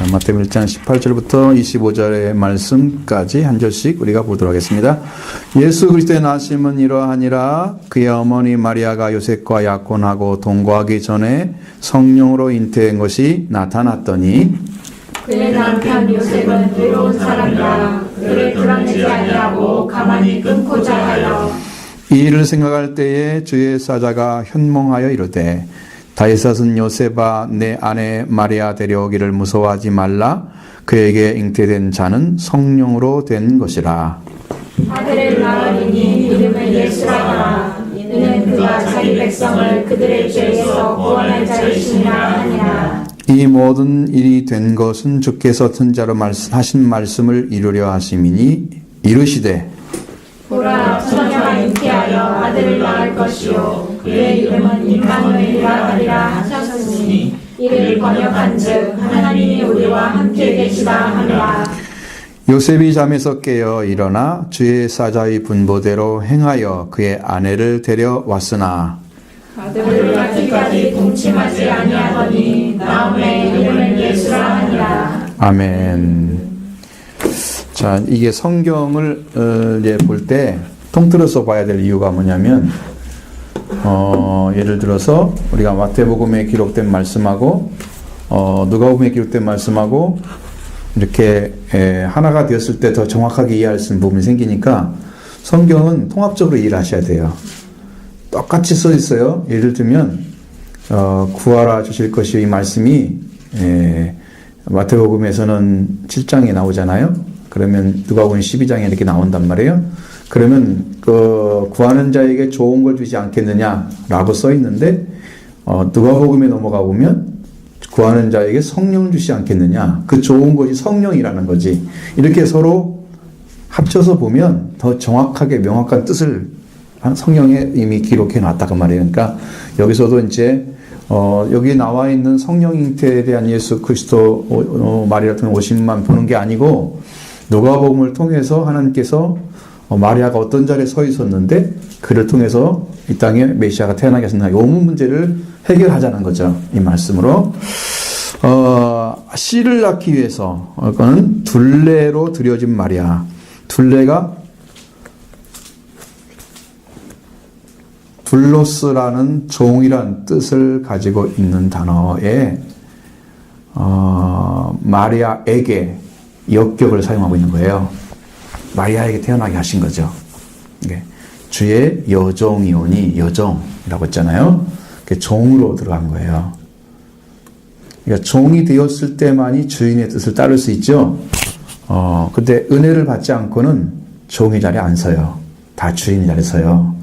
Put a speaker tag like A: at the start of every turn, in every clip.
A: 마태복음 1장 18절부터 25절의 말씀까지 한 절씩 우리가 보도록 하겠습니다. 예수 그리스도의 나심은 이러하니라. 그의 어머니 마리아가 요셉과 약혼하고 동거하기 전에 성령으로 잉태한 것이 나타났더니
B: 그의 남편 요셉은 의로운 사람이라 그를 드러내지 아니하고 가만히 끊고자 하여
A: 이 일을 생각할 때에 주의 사자가 현몽하여 이르되 다윗은 요셉아 내 아내 마리아 데려오기를 무서워하지 말라. 그에게 잉태된 자는 성령으로 된 것이라.
B: 아들을 낳으리니 이름을 예수라 하라. 이는 그가 자기 백성을 그들의 죄에서 구원할 자이시니라 하니라.
A: 이 모든 일이 된 것은 주께서 선자로 하신 말씀을 이루려 하심이니 이르시되
B: 보라 처녀가 잉태하여 아들을 낳을 것이요 그의 이름은 임마누엘이라 하리라 하셨으니 이를 번역한즉 하나님이 우리와 함께 계시다 하니라.
A: 요셉이 잠에서 깨어 일어나 주의 사자의 분보대로 행하여 그의 아내를 데려왔으나
B: 아들을 낳기까지 동침하지 아니하더니 다음에 이름을 예수라 하니라.
A: 아멘. 자, 이게 성경을 볼 때 통틀어서 봐야 될 이유가 뭐냐면 예를 들어서 우리가 마태복음에 기록된 말씀하고 누가복음에 기록된 말씀하고 이렇게 하나가 되었을 때 더 정확하게 이해할 수 있는 부분이 생기니까 성경은 통합적으로 이해를 하셔야 돼요. 똑같이 써 있어요. 예를 들면 구하라 주실 것이 이 말씀이 마태복음에서는 7장에 나오잖아요. 그러면 누가복음 12장에 이렇게 나온단 말이에요. 그러면 그 구하는 자에게 좋은 걸 주지 않겠느냐라고 써 있는데 누가복음에 넘어가 보면 구하는 자에게 성령 주시 않겠느냐. 그 좋은 것이 성령이라는 거지. 이렇게 서로 합쳐서 보면 더 정확하게 명확한 뜻을 성경에 이미 기록해 놨다 그 말이에요. 그러니까 여기서도 이제 여기 나와 있는 성령 잉태에 대한 예수 그리스도 마리아 통해 오심만 보는 게 아니고 누가복음을 통해서 하나님께서 마리아가 어떤 자리에 서 있었는데 그를 통해서 이 땅에 메시아가 태어나게 하셨나 이 문제를 해결하자는 거죠. 이 말씀으로 씨를 낳기 위해서 그거는 둘레로 들여진 마리아. 둘레가 둘로스라는 종이란 뜻을 가지고 있는 단어에 마리아에게 역격을 사용하고 있는 거예요. 마리아에게 태어나게 하신 거죠. 주의 여종이오니 여종이라고 했잖아요. 종으로 들어간 거예요. 그러니까 종이 되었을 때만이 주인의 뜻을 따를 수 있죠. 근데 은혜를 받지 않고는 종의 자리에 안 서요. 다 주인의 자리에 서요.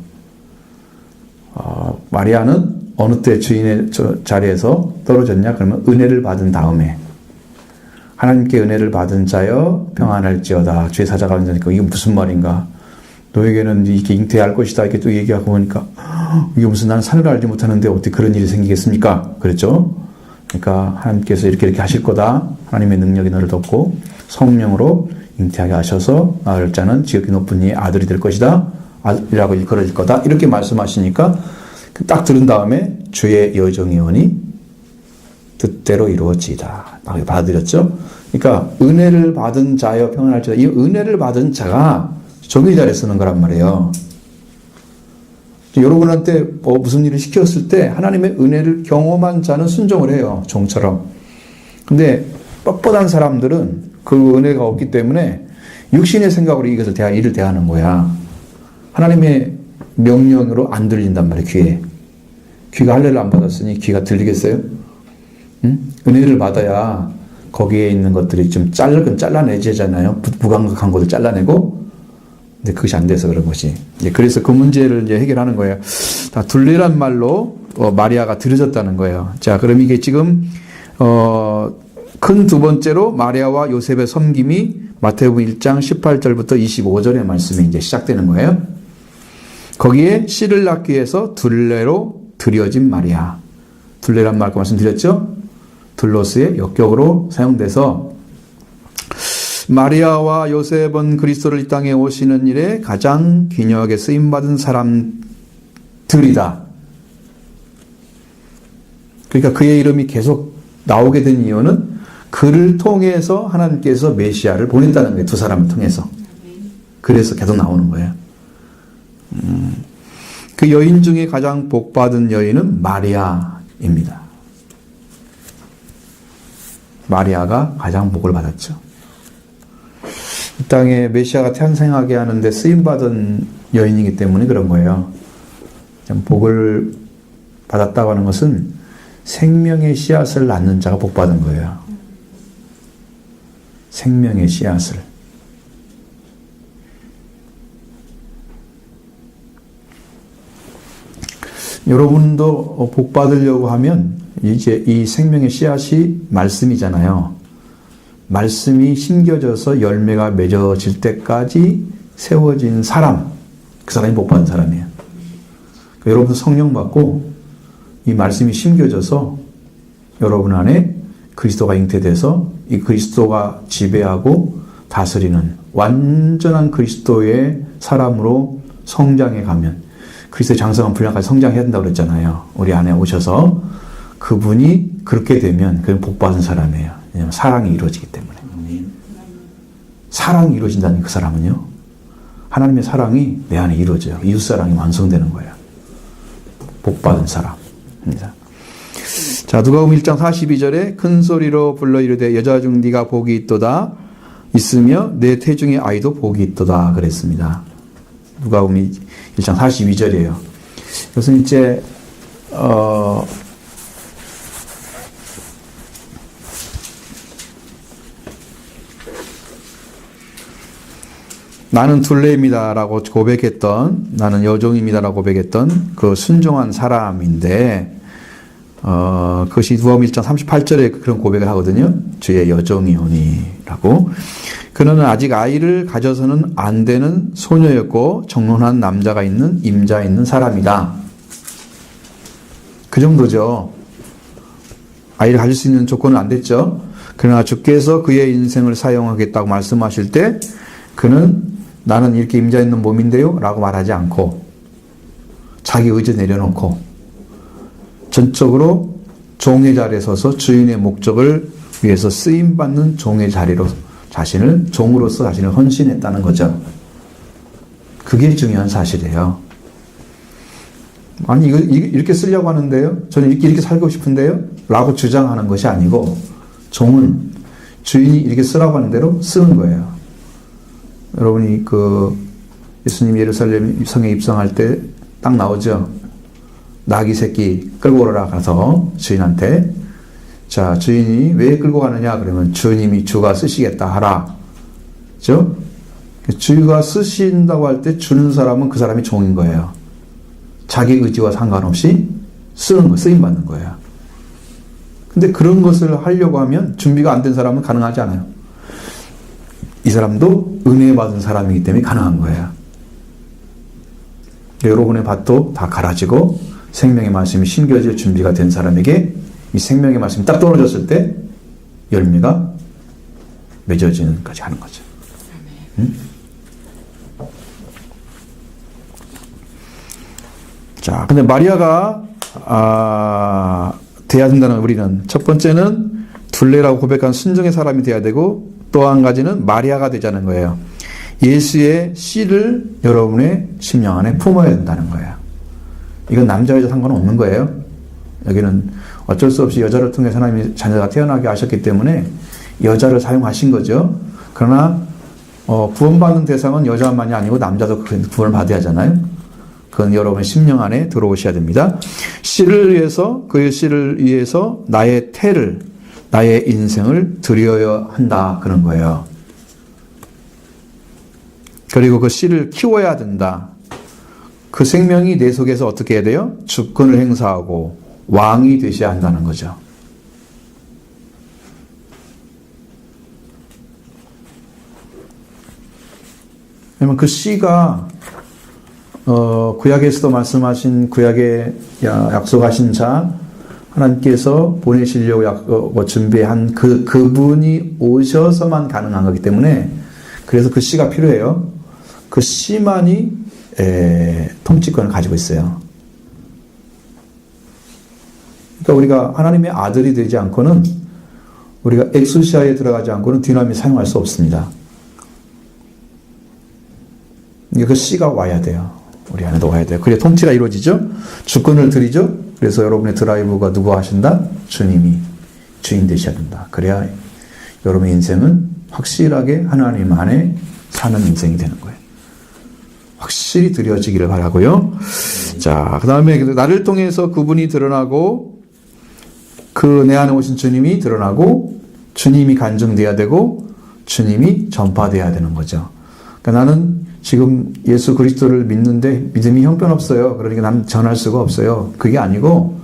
A: 마리아는 어느 때 주인의 자리에서 떨어졌냐? 그러면 은혜를 받은 다음에 하나님께 은혜를 받은 자여 평안할지어다. 주의 사자가 온다니까 이게 무슨 말인가? 너에게는 이렇게 잉태할 것이다. 이렇게 또 얘기하고 보니까 이게 무슨 나는 산을 알지 못하는데 어떻게 그런 일이 생기겠습니까? 그랬죠? 그러니까 하나님께서 이렇게 하실 거다. 하나님의 능력이 너를 덮고 성령으로 잉태하게 하셔서 낳을 자는 지극히 높은 이의 아들이 될 것이다. 아들이라고 일컬어질 거다. 이렇게 말씀하시니까 딱 들은 다음에 주의 여종이오니 뜻대로 이루어지이다. 받아들였죠? 그러니까 은혜를 받은 자여 평안할지어다. 이 은혜를 받은 자가 종의 자리에 쓰는 거란 말이에요. 여러분한테 무슨 일을 시켰을 때 하나님의 은혜를 경험한 자는 순종을 해요. 종처럼. 근데 뻣뻣한 사람들은 그 은혜가 없기 때문에 육신의 생각으로 이것을 일을 대하는 거야. 하나님의 명령으로 안 들린단 말이에요. 귀에. 귀가 할례를 안 받았으니 귀가 들리겠어요? 응? 은혜를 받아야 거기에 있는 것들이 좀 잘라내지잖아요. 무감각한 것을 잘라내고. 근데 그것이 안 돼서 그런 것이. 그래서 그 문제를 이제 해결하는 거예요. 다 둘레란 말로 마리아가 들여졌다는 거예요. 자, 그럼 이게 지금 큰 두 번째로 마리아와 요셉의 섬김이 마태복음 1장 18절부터 25절의 말씀이 이제 시작되는 거예요. 거기에 씨를 낳기 위해서 둘레로 들여진 마리아. 둘레란 말 말씀드렸죠? 둘로스의 역격으로 사용돼서 마리아와 요셉은 그리스도를 이 땅에 오시는 일에 가장 귀하게 쓰임받은 사람들이다. 그러니까 그의 이름이 계속 나오게 된 이유는 그를 통해서 하나님께서 메시아를 보냈다는 거예요. 두 사람을 통해서. 그래서 계속 나오는 거예요. 그 여인 중에 가장 복받은 여인은 마리아입니다. 마리아가 가장 복을 받았죠. 이 땅에 메시아가 탄생하게 하는데 쓰임받은 여인이기 때문에 그런 거예요. 복을 받았다고 하는 것은 생명의 씨앗을 낳는 자가 복받은 거예요. 생명의 씨앗을. 여러분도 복 받으려고 하면 이제 이 생명의 씨앗이 말씀이잖아요. 말씀이 심겨져서 열매가 맺어질 때까지 세워진 사람, 그 사람이 복 받은 사람이에요. 그러니까 여러분도 성령 받고 이 말씀이 심겨져서 여러분 안에 그리스도가 잉태돼서 이 그리스도가 지배하고 다스리는 완전한 그리스도의 사람으로 성장해 가면, 그리스도의 장성한 분량까지 성장해야 된다고 그랬잖아요. 우리 안에 오셔서 그분이 그렇게 되면 그건 복받은 사람이에요. 왜냐하면 사랑이 이루어지기 때문에. 사랑이 이루어진다는 그 사람은요, 하나님의 사랑이 내 안에 이루어져요. 이웃사랑이 완성되는 거예요. 복받은 사람입니다. 자, 누가복음 1장 42절에 큰 소리로 불러 이르되 여자 중 네가 복이 있도다 있으며 내 태중의 아이도 복이 있도다 그랬습니다. 누가복음 1장 42절이에요. 이것은 이제 나는 둘레입니다라고 고백했던, 나는 여종입니다라고 고백했던 그 순종한 사람인데, 그것이 누가복음 1장 38절에 그런 고백을 하거든요. 주의 여종이오니라고. 그는 아직 아이를 가져서는 안 되는 소녀였고 정론한 남자가 있는 임자 있는 사람이다. 그 정도죠. 아이를 가질 수 있는 조건은 안 됐죠. 그러나 주께서 그의 인생을 사용하겠다고 말씀하실 때 그는 나는 이렇게 임자 있는 몸인데요 라고 말하지 않고 자기 의지 내려놓고 전적으로 종의 자리에 서서 주인의 목적을 위해서 쓰임받는 종의 자리로 자신을, 종으로서 자신을 헌신했다는 거죠. 그게 중요한 사실이에요. 아니 이렇게 쓰려고 하는데요, 저는 이렇게 살고 싶은데요 라고 주장하는 것이 아니고, 종은 주인이 이렇게 쓰라고 하는 대로 쓰는 거예요. 여러분이 예수님이 예루살렘 성에 입성할 때 딱 나오죠. 나귀 새끼 끌고 오라 가서 주인한테, 자, 주인이 왜 끌고 가느냐 그러면 주님이 주가 쓰시겠다 하라. 그죠? 주가 쓰신다고 할 때 주는 사람은 그 사람이 종인 거예요. 자기 의지와 상관없이 쓰임 받는 거예요. 근데 그런 것을 하려고 하면 준비가 안 된 사람은 가능하지 않아요. 이 사람도 은혜 받은 사람이기 때문에 가능한 거예요. 여러분의 밭도 다 갈아지고 생명의 말씀이 심겨질 준비가 된 사람에게 이 생명의 말씀이 딱 떨어졌을 때 열매가 맺어지는까지 하는 거죠. 응? 자, 근데 마리아가 돼야 된다는, 우리는 첫 번째는 둘레라고 고백한 순종의 사람이 돼야 되고, 또 한 가지는 마리아가 되자는 거예요. 예수의 씨를 여러분의 심령 안에 품어야 된다는 거예요. 이건 남자 여자 상관없는 거예요. 여기는 어쩔 수 없이 여자를 통해 하나님이 자녀가 태어나게 하셨기 때문에 여자를 사용하신 거죠. 그러나 구원받는 대상은 여자만이 아니고 남자도 구원을 받아야 하잖아요. 그건 여러분의 심령 안에 들어오셔야 됩니다. 씨를 위해서, 그의 씨를 위해서 나의 태를, 나의 인생을 드려야 한다, 그런 거예요. 그리고 그 씨를 키워야 된다. 그 생명이 내 속에서 어떻게 해야 돼요? 주권을 행사하고 왕이 되셔야 한다는 거죠. 왜냐면 그 씨가 구약에서도 말씀하신, 구약에 약속하신 자, 하나님께서 보내시려고 준비한 그분이 오셔서만 가능한 거기 때문에, 그래서 그 씨가 필요해요. 그 씨만이 통치권을 가지고 있어요. 그러니까 우리가 하나님의 아들이 되지 않고는 우리가 엑소시아에 들어가지 않고는 디나밋 사용할 수 없습니다. 그 씨가 와야 돼요. 우리 안에도 와야 돼요. 그래야 통치가 이루어지죠. 주권을 드리죠. 그래서 여러분의 드라이브가 누가 하신다? 주님이 주인 되셔야 된다. 그래야 여러분의 인생은 확실하게 하나님 안에 사는 인생이 되는 거예요. 확실히 드려지기를 바라고요. 자, 그 다음에 나를 통해서 그분이 드러나고 그 내 안에 오신 주님이 드러나고 주님이 간증돼야 되고 주님이 전파돼야 되는 거죠. 그러니까 나는 지금 예수 그리스도를 믿는데 믿음이 형편없어요. 그러니까 나는 전할 수가 없어요. 그게 아니고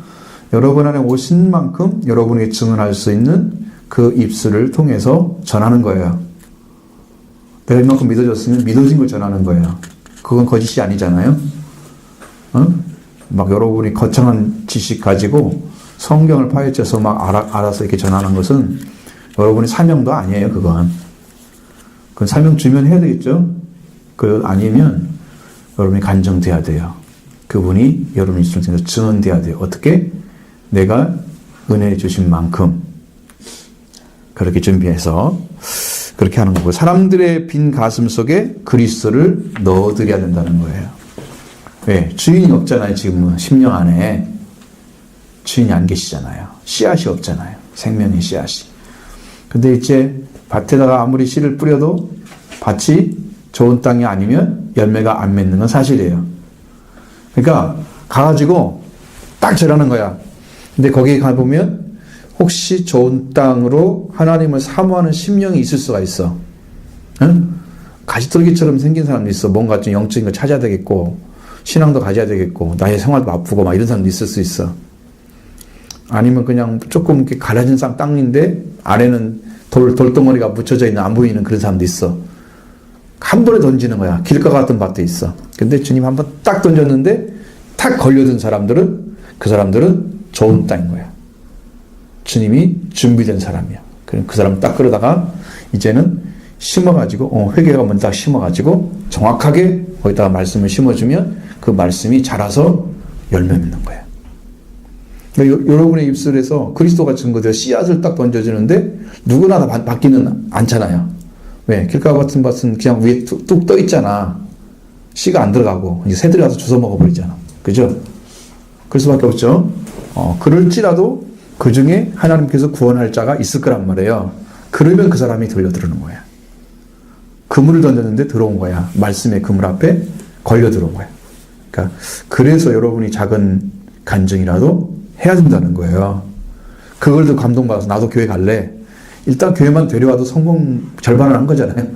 A: 여러분 안에 오신 만큼 여러분에게 증언할 수 있는 그 입술을 통해서 전하는 거예요. 내가 이만큼 믿어졌으면 믿어진 걸 전하는 거예요. 그건 거짓이 아니잖아요. 막 여러분이 거창한 지식 가지고 성경을 파헤쳐서 막 알아서 이렇게 전하는 것은 여러분의 사명도 아니에요. 그건 사명 주면 해야 되겠죠. 그 아니면 여러분이 간증돼야 돼요. 그분이 여러분 인생에서 증언돼야 돼요. 어떻게? 내가 은혜 주신 만큼 그렇게 준비해서 그렇게 하는 거고, 사람들의 빈 가슴 속에 그리스도를 넣어드려야 된다는 거예요. 왜? 주인이 없잖아요. 지금은 10년 안에 주인이 안 계시잖아요. 씨앗이 없잖아요. 생명의 씨앗이. 근데 이제 밭에다가 아무리 씨를 뿌려도 밭이 좋은 땅이 아니면 열매가 안 맺는 건 사실이에요. 그러니까 가가지고 딱 절하는 거야. 근데 거기 가보면 혹시 좋은 땅으로 하나님을 사모하는 심령이 있을 수가 있어. 응? 가시떨기처럼 생긴 사람도 있어. 뭔가 좀 영적인 걸 찾아야 되겠고, 신앙도 가져야 되겠고, 나의 생활도 아프고 막 이런 사람도 있을 수 있어. 아니면 그냥 조금 이렇게 가라진 땅인데 아래는 돌덩어리가 묻혀져 있는 안 보이는 그런 사람도 있어. 한 번에 던지는 거야. 길가 같은 밭도 있어. 근데 주님 한 번 딱 던졌는데 탁 걸려든 사람들은, 그 사람들은 좋은 땅인 거야. 주님이 준비된 사람이야. 그 사람 딱 끌어다가 이제는 심어가지고, 회개가 먼저 딱 심어가지고 정확하게 거기다가 말씀을 심어주면 그 말씀이 자라서 열매 맺는 거야. 그러니까 여러분의 입술에서 그리스도가 증거되어 씨앗을 딱 던져주는데 누구나 다 받기는 않잖아요. 왜? 길가 같은 밭은 그냥 위에 뚝 떠 있잖아. 씨가 안 들어가고 이제 새들이 와서 주워 먹어버리잖아. 그죠? 그럴 수밖에 없죠. 그럴지라도 그 중에 하나님께서 구원할 자가 있을 거란 말이에요. 그러면 그 사람이 들려들어오는 거야. 그물을 던졌는데 들어온 거야. 말씀의 그물 앞에 걸려 들어온 거야. 그러니까 그래서 여러분이 작은 간증이라도 해야 된다는 거예요. 그걸도 감동받아서 나도 교회 갈래. 일단 교회만 데려와도 성공 절반을 한 거잖아요.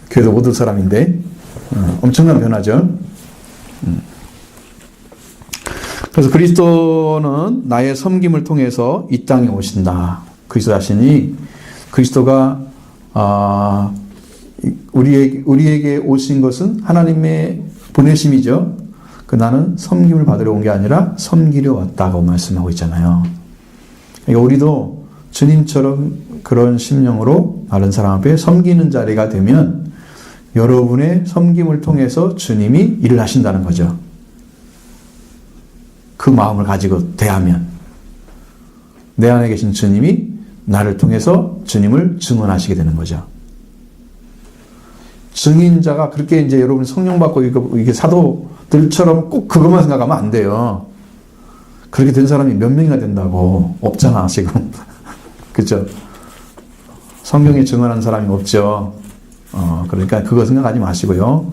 A: 교회도 못 올 사람인데 엄청난 변화죠. 그래서 그리스도는 나의 섬김을 통해서 이 땅에 오신다. 그리스도 자신이, 그리스도가 우리에게 오신 것은 하나님의 보내심이죠. 나는 섬김을 받으러 온 게 아니라 섬기려 왔다고 말씀하고 있잖아요. 그러니까 우리도 주님처럼 그런 심령으로 다른 사람 앞에 섬기는 자리가 되면 여러분의 섬김을 통해서 주님이 일을 하신다는 거죠. 그 마음을 가지고 대하면 내 안에 계신 주님이 나를 통해서 주님을 증언하시게 되는 거죠. 증인자가 그렇게 이제 여러분 성령 받고 이게 사도들처럼 꼭 그것만 생각하면 안 돼요. 그렇게 된 사람이 몇 명이나 된다고? 없잖아, 지금. 그죠? 성경에 증언한 사람이 없죠. 그러니까 그거 생각하지 마시고요.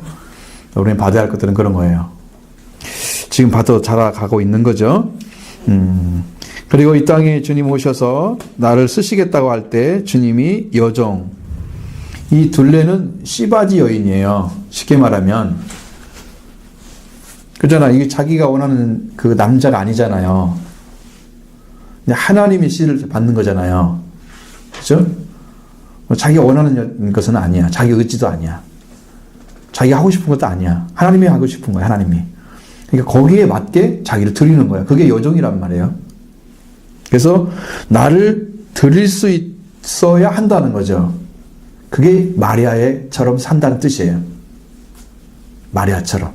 A: 우리는 받아야 할 것들은 그런 거예요. 지금 받아 자라가고 있는 거죠. 그리고 이 땅에 주님 오셔서 나를 쓰시겠다고 할 때 주님이 여종, 이 둘레는 씨바지 여인이에요. 쉽게 말하면. 그잖아. 이게 자기가 원하는 그 남자가 아니잖아요. 하나님의 씨를 받는 거잖아요. 그죠? 자기가 원하는 것은 아니야. 자기 의지도 아니야. 자기가 하고 싶은 것도 아니야. 하나님이 하고 싶은 거야, 하나님이. 그러니까 거기에 맞게 자기를 드리는 거야. 그게 여종이란 말이에요. 그래서 나를 드릴 수 있어야 한다는 거죠. 그게 마리아처럼 산다는 뜻이에요. 마리아처럼.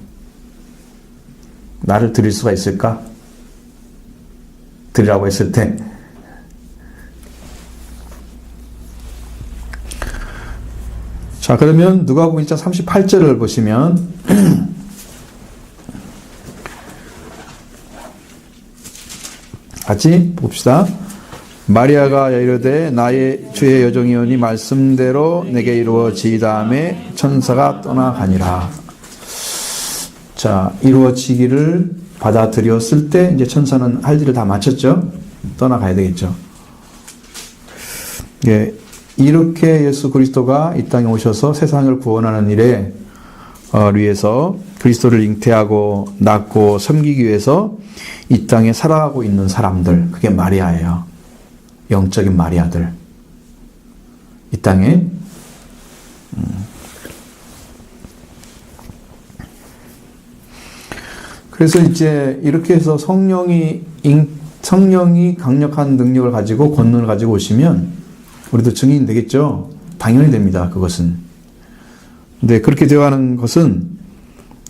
A: 나를 드릴 수가 있을까? 드리라고 했을 때 자, 그러면 누가복음 1장 38절을 보시면 같이 봅시다. 마리아가 이르되 나의 주의 여종이오니 말씀대로 내게 이루어지이다음에 천사가 떠나가니라. 자, 이루어지기를 받아들였을 때 이제 천사는 할 일을 다 마쳤죠. 떠나가야 되겠죠. 예, 이렇게 예수 그리스도가 이 땅에 오셔서 세상을 구원하는 일에 위해서 그리스도를 잉태하고 낳고 섬기기 위해서 이 땅에 살아가고 있는 사람들, 그게 마리아예요. 영적인 마리아들. 이 땅에 그래서 이제 이렇게 해서 성령이 강력한 능력을 가지고 권능을 가지고 오시면 우리도 증인이 되겠죠. 당연히 됩니다. 그것은. 근데 그렇게 되어가는 것은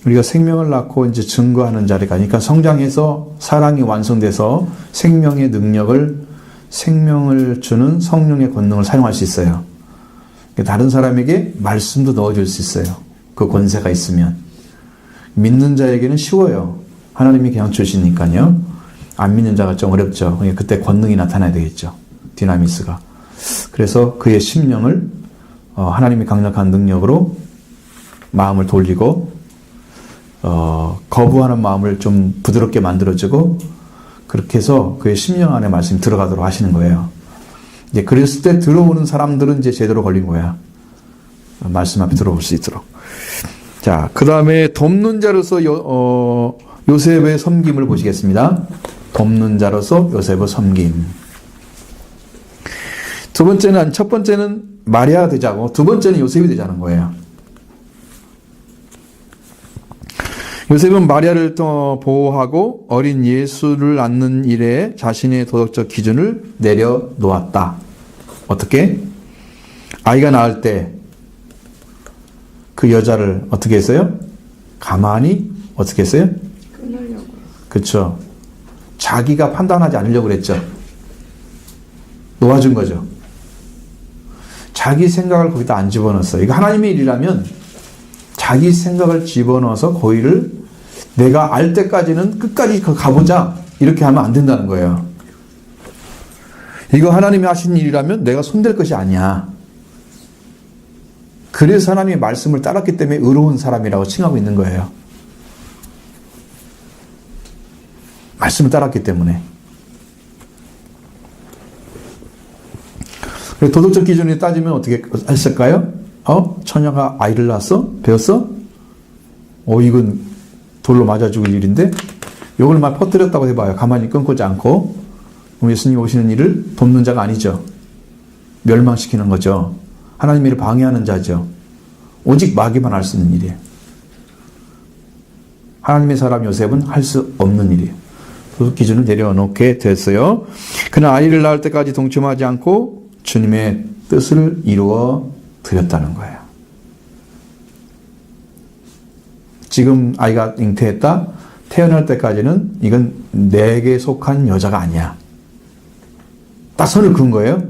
A: 우리가 생명을 낳고 이제 증거하는 자리가 아니니까 성장해서 사랑이 완성돼서 생명의 능력을 생명을 주는 성령의 권능을 사용할 수 있어요. 다른 사람에게 말씀도 넣어줄 수 있어요. 그 권세가 있으면. 믿는 자에게는 쉬워요. 하나님이 그냥 주시니까요. 안 믿는 자가 좀 어렵죠. 그때 권능이 나타나야 되겠죠. 디나미스가. 그래서 그의 심령을 하나님이 강력한 능력으로 마음을 돌리고 거부하는 마음을 좀 부드럽게 만들어주고 그렇게 해서 그의 심령 안에 말씀이 들어가도록 하시는 거예요. 이제 그랬을 때 들어오는 사람들은 이제 제대로 걸린 거야. 말씀 앞에 들어올 수 있도록. 자, 그 다음에 돕는 자로서 요셉의 섬김을 보시겠습니다. 돕는 자로서 요셉의 섬김. 첫 번째는 마리아가 되자고, 두 번째는 요셉이 되자는 거예요. 요셉은 마리아를 보호하고 어린 예수를 낳는 일에 자신의 도덕적 기준을 내려놓았다. 어떻게? 아이가 낳을 때 그 여자를 어떻게 했어요? 가만히 어떻게 했어요?
B: 끊으려고.
A: 그렇죠. 자기가 판단하지 않으려고 그랬죠. 놓아준 거죠. 자기 생각을 거기다 안 집어넣었어요. 이거 하나님의 일이라면 자기 생각을 집어넣어서 거기를 내가 알 때까지는 끝까지 가보자 이렇게 하면 안 된다는 거예요. 이거 하나님이 하신 일이라면 내가 손댈 것이 아니야. 그래서 하나님의 말씀을 따랐기 때문에 의로운 사람이라고 칭하고 있는 거예요. 말씀을 따랐기 때문에. 도덕적 기준에 따지면 어떻게 했을까요? 처녀가 아이를 낳았어? 배웠어? 이건 돌로 맞아 죽을 일인데? 이걸 막 퍼뜨렸다고 해봐요. 가만히 끊고지 않고. 예수님 오시는 일을 돕는 자가 아니죠. 멸망시키는 거죠. 하나님의 일을 방해하는 자죠. 오직 마귀만 할 수 있는 일이에요. 하나님의 사람 요셉은 할 수 없는 일이에요. 도덕 기준을 내려놓게 됐어요. 그는 아이를 낳을 때까지 동침하지 않고 주님의 뜻을 이루어 드렸다는 거예요. 지금 아이가 잉태했다. 태어날 때까지는 이건 내게 속한 여자가 아니야. 딱 선을 그은 거예요.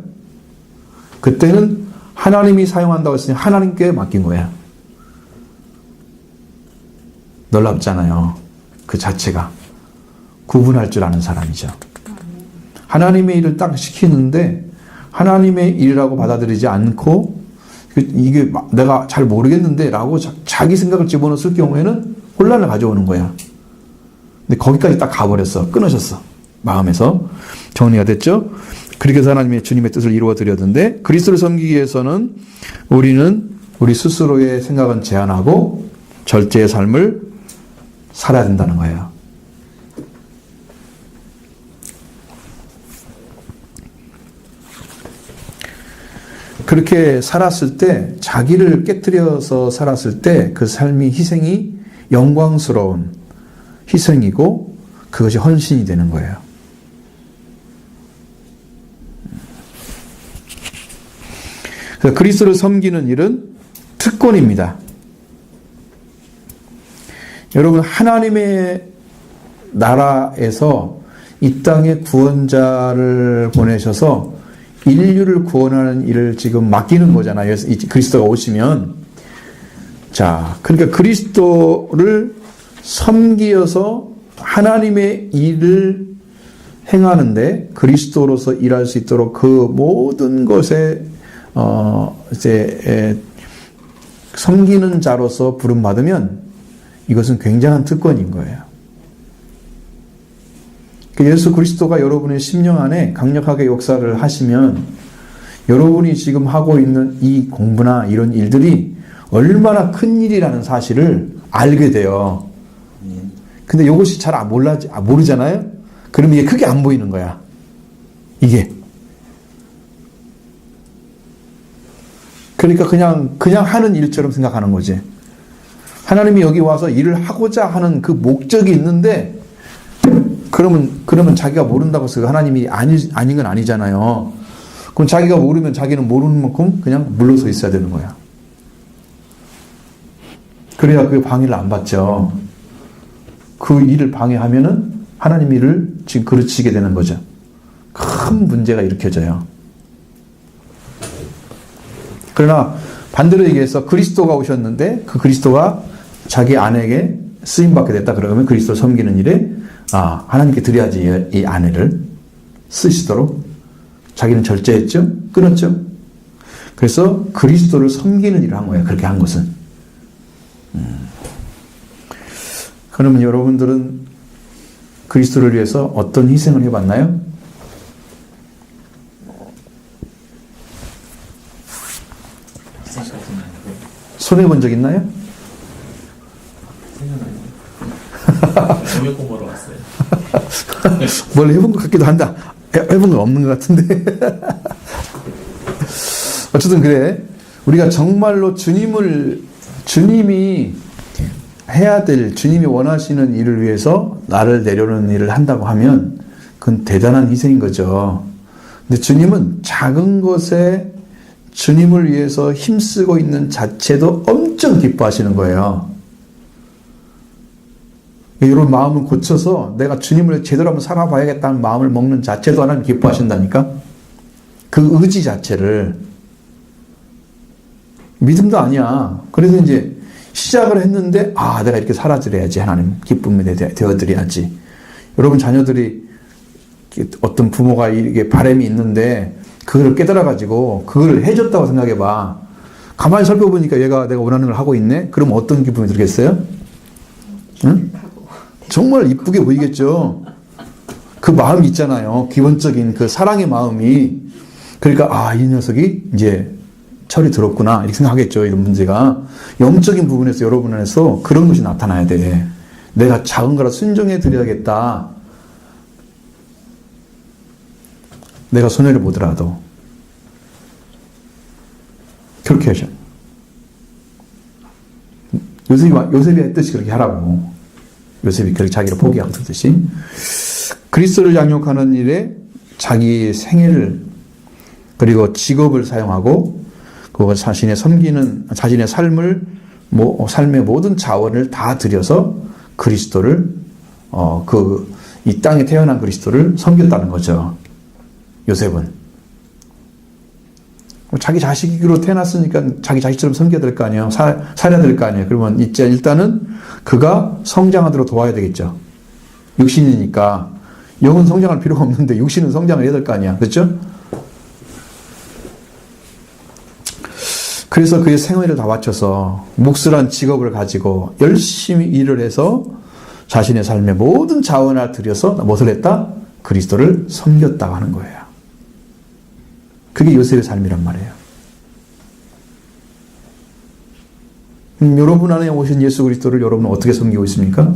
A: 그때는 하나님이 사용한다고 했으니 하나님께 맡긴 거야. 놀랍잖아요. 그 자체가. 구분할 줄 아는 사람이죠. 하나님의 일을 딱 시키는데 하나님의 일이라고 받아들이지 않고 이게 내가 잘 모르겠는데 라고 자기 생각을 집어넣었을 경우에는 혼란을 가져오는 거야. 근데 거기까지 딱 가버렸어. 끊으셨어. 마음에서. 정리가 됐죠? 그렇게 해서 하나님의 주님의 뜻을 이루어 드렸는데 그리스도를 섬기기 위해서는 우리는 우리 스스로의 생각은 제한하고 절제의 삶을 살아야 된다는 거예요. 그렇게 살았을 때 자기를 깨뜨려서 살았을 때 그 삶이 희생이 영광스러운 희생이고 그것이 헌신이 되는 거예요. 그래서 그리스도를 섬기는 일은 특권입니다. 여러분 하나님의 나라에서 이 땅에 구원자를 보내셔서 인류를 구원하는 일을 지금 맡기는 거잖아요. 이 그리스도가 오시면. 자, 그러니까 그리스도를 섬기어서 하나님의 일을 행하는데 그리스도로서 일할 수 있도록 그 모든 것에 섬기는 자로서 부름받으면 이것은 굉장한 특권인 거예요. 예수 그리스도가 여러분의 심령 안에 강력하게 역사를 하시면 여러분이 지금 하고 있는 이 공부나 이런 일들이 얼마나 큰 일이라는 사실을 알게 돼요. 근데 이것이 잘 모르잖아요? 그럼 이게 크게 안 보이는 거야. 이게. 그러니까 그냥 하는 일처럼 생각하는 거지. 하나님이 여기 와서 일을 하고자 하는 그 목적이 있는데, 그러면 자기가 모른다고 해서 하나님이 아닌 건 아니잖아요. 그럼 자기가 모르면 자기는 모르는 만큼 그냥 물러서 있어야 되는 거야. 그래야 그 방해를 안 받죠. 그 일을 방해하면은 하나님 일을 지금 그르치게 되는 거죠. 큰 문제가 일으켜져요. 그러나 반대로 얘기해서 그리스도가 오셨는데 그 그리스도가 자기 아내에게 쓰임받게 됐다 그러면 그리스도 섬기는 일에 하나님께 드려야지 이 아내를 쓰시도록 자기는 절제했죠. 끊었죠. 그래서 그리스도를 섬기는 일을 한 거예요. 그렇게 한 것은. 그러면 여러분들은 그리스도를 위해서 어떤 희생을 해봤나요? 손해본 적 있나요?
C: 저녁 공부하러 왔어요.
A: 뭘 해본 것 같기도 한다. 해본 건 없는 것 같은데. 어쨌든 그래. 우리가 정말로 주님이 해야 될, 주님이 원하시는 일을 위해서 나를 내려놓는 일을 한다고 하면 그건 대단한 희생인 거죠. 근데 주님은 작은 것에 주님을 위해서 힘쓰고 있는 자체도 엄청 기뻐하시는 거예요. 여러분 마음을 고쳐서 내가 주님을 제대로 한번 살아봐야겠다는 마음을 먹는 자체도 하나님 기뻐하신다니까? 그 의지 자체를. 믿음도 아니야. 그래서 이제 시작을 했는데 내가 이렇게 살아드려야지. 하나님 기쁨이 되어드려야지. 여러분 자녀들이 어떤 부모가 이게 바람이 있는데 그걸 깨달아가지고 그걸 해줬다고 생각해봐. 가만히 살펴보니까 얘가 내가 원하는 걸 하고 있네? 그럼 어떤 기쁨이 들겠어요? 응? 정말 이쁘게 보이겠죠? 그 마음이 있잖아요. 기본적인 그 사랑의 마음이. 그러니까 이 녀석이 이제 철이 들었구나 이렇게 생각하겠죠. 이런 문제가 영적인 부분에서 여러분 안에서 그런 것이 나타나야 돼. 내가 작은 거라 순종해 드려야겠다. 내가 손해를 보더라도 그렇게 하셔. 요셉이 했듯이 그렇게 하라고. 요셉이 그렇게 자기를 포기하고 듯이 그리스도를 양육하는 일에 자기 생애를 그리고 직업을 사용하고 그 자신의 삶의 모든 자원을 다 들여서 그리스도를 이 땅에 태어난 그리스도를 섬겼다는 거죠. 요셉은 자기 자식으로 태어났으니까 자기 자식처럼 섬겨야 될 거 아니에요. 살아야 될 거 아니에요. 그러면 일단은 그가 성장하도록 도와야 되겠죠. 육신이니까 영은 성장할 필요가 없는데 육신은 성장을 해야 될 거 아니야. 그렇죠? 그래서 그의 생애를 다 바쳐서 묵슬한 직업을 가지고 열심히 일을 해서 자신의 삶의 모든 자원을 들여서 무엇을 했다? 그리스도를 섬겼다고 하는 거예요. 그게 요셉의 삶이란 말이에요. 여러분 안에 오신 예수 그리스도를 여러분은 어떻게 섬기고 있습니까?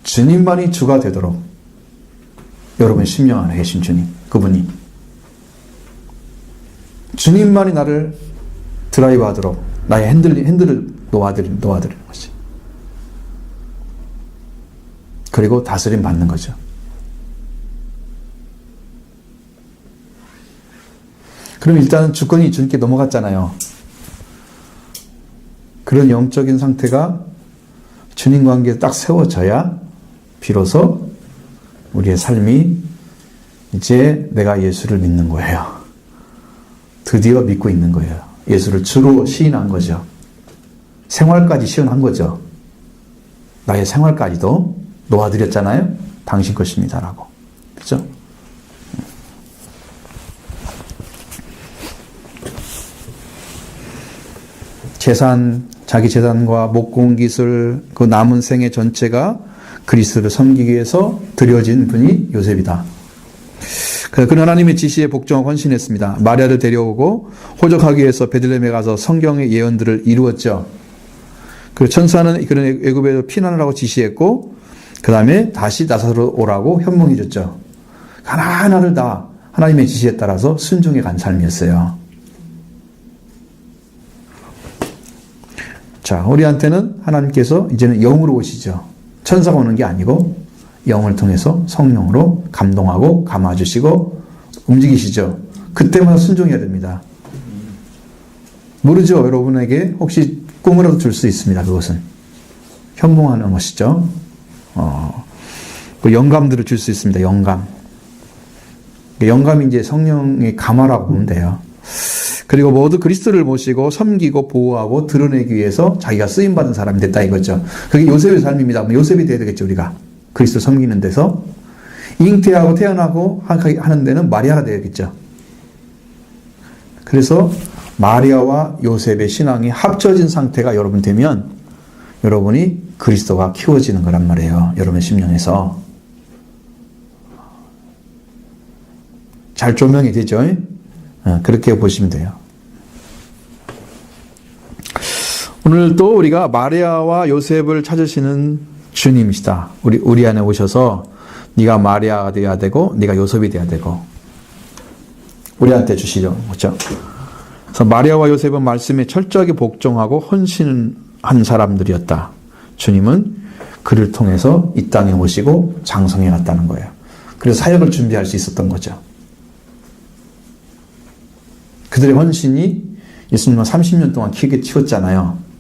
A: 주님만이 주가 되도록 여러분 심령 안에 계신 주님, 그분이 주님만이 나를 드라이브 하도록 나의 핸들을 놓아드리는 것이. 그리고 다스림 받는 거죠. 그럼 일단은 주권이 주님께 넘어갔잖아요. 그런 영적인 상태가 주님과 관계에 딱 세워져야 비로소 우리의 삶이 이제 내가 예수를 믿는 거예요. 드디어 믿고 있는 거예요. 예수를 주로 시인한 거죠. 생활까지 시연한 거죠. 나의 생활까지도 놓아드렸잖아요. 당신 것입니다라고. 그죠? 자기 재산과 목공기술, 그 남은 생애 전체가 그리스도를 섬기기 위해서 드려진 분이 요셉이다. 그는 하나님의 지시에 복종하고 헌신했습니다. 마리아를 데려오고 호적하기 위해서 베들레헴에 가서 성경의 예언들을 이루었죠. 그리고 천사는 그런 애굽에서 피난하라고 지시했고, 그 다음에 다시 나사로 오라고 현몽해 줬죠. 하나하나를 다 하나님의 지시에 따라서 순종해 간 삶이었어요. 자, 우리한테는 하나님께서 이제는 영으로 오시죠. 천사가 오는 게 아니고 영을 통해서 성령으로 감동하고 감아주시고 움직이시죠. 그때마다 순종해야 됩니다. 모르죠. 여러분에게 혹시 꿈으로도 줄 수 있습니다. 그것은 현몽하는 것이죠. 그 영감들을 줄 수 있습니다. 영감이 이제 성령의 감화라고 보면 돼요. 그리고 모두 그리스도를 모시고 섬기고 보호하고 드러내기 위해서 자기가 쓰임받은 사람이 됐다 이거죠. 그게 요셉의 삶입니다. 요셉이 돼야 되겠죠. 우리가 그리스도 섬기는 데서 잉태하고 태어나고 하는 데는 마리아가 되겠죠. 그래서 마리아와 요셉의 신앙이 합쳐진 상태가 여러분 되면 여러분이 그리스도가 키워지는 거란 말이에요. 여러분의 심령에서 잘 조명이 되죠. 그렇게 보시면 돼요. 오늘 또 우리가 마리아와 요셉을 찾으시는 주님이시다. 우리 안에 오셔서 네가 마리아가 되어야 되고 네가 요셉이 되어야 되고 우리한테 주시죠. 그렇죠? 그래서 마리아와 요셉은 말씀에 철저하게 복종하고 헌신한 사람들이었다. 주님은 그를 통해서 이 땅에 오시고 장성해 갔다는 거예요. 그래서 사역을 준비할 수 있었던 거죠. 그들의 헌신이 예수님을 30년 동안 크게 키웠잖아요.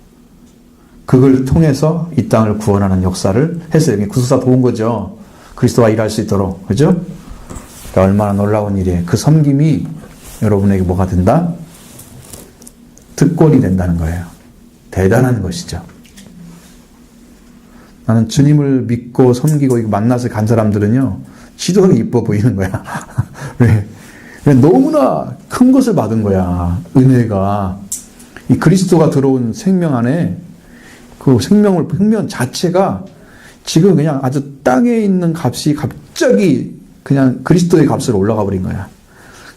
A: 그걸 통해서 이 땅을 구원하는 역사를 했어요. 구속사 도운 거죠. 그리스도와 일할 수 있도록. 그죠? 그러니까 얼마나 놀라운 일이에요. 그 섬김이 여러분에게 뭐가 된다? 특권이 된다는 거예요. 대단한 것이죠. 나는 주님을 믿고 섬기고 만나서 간 사람들은요, 지도하게 이뻐 보이는 거야. 왜? 너무나 큰 것을 받은 거야. 은혜가. 이 그리스도가 들어온 생명 안에 그 생명 자체가 지금 그냥 아주 땅에 있는 값이 갑자기 그냥 그리스도의 값으로 올라가 버린 거야.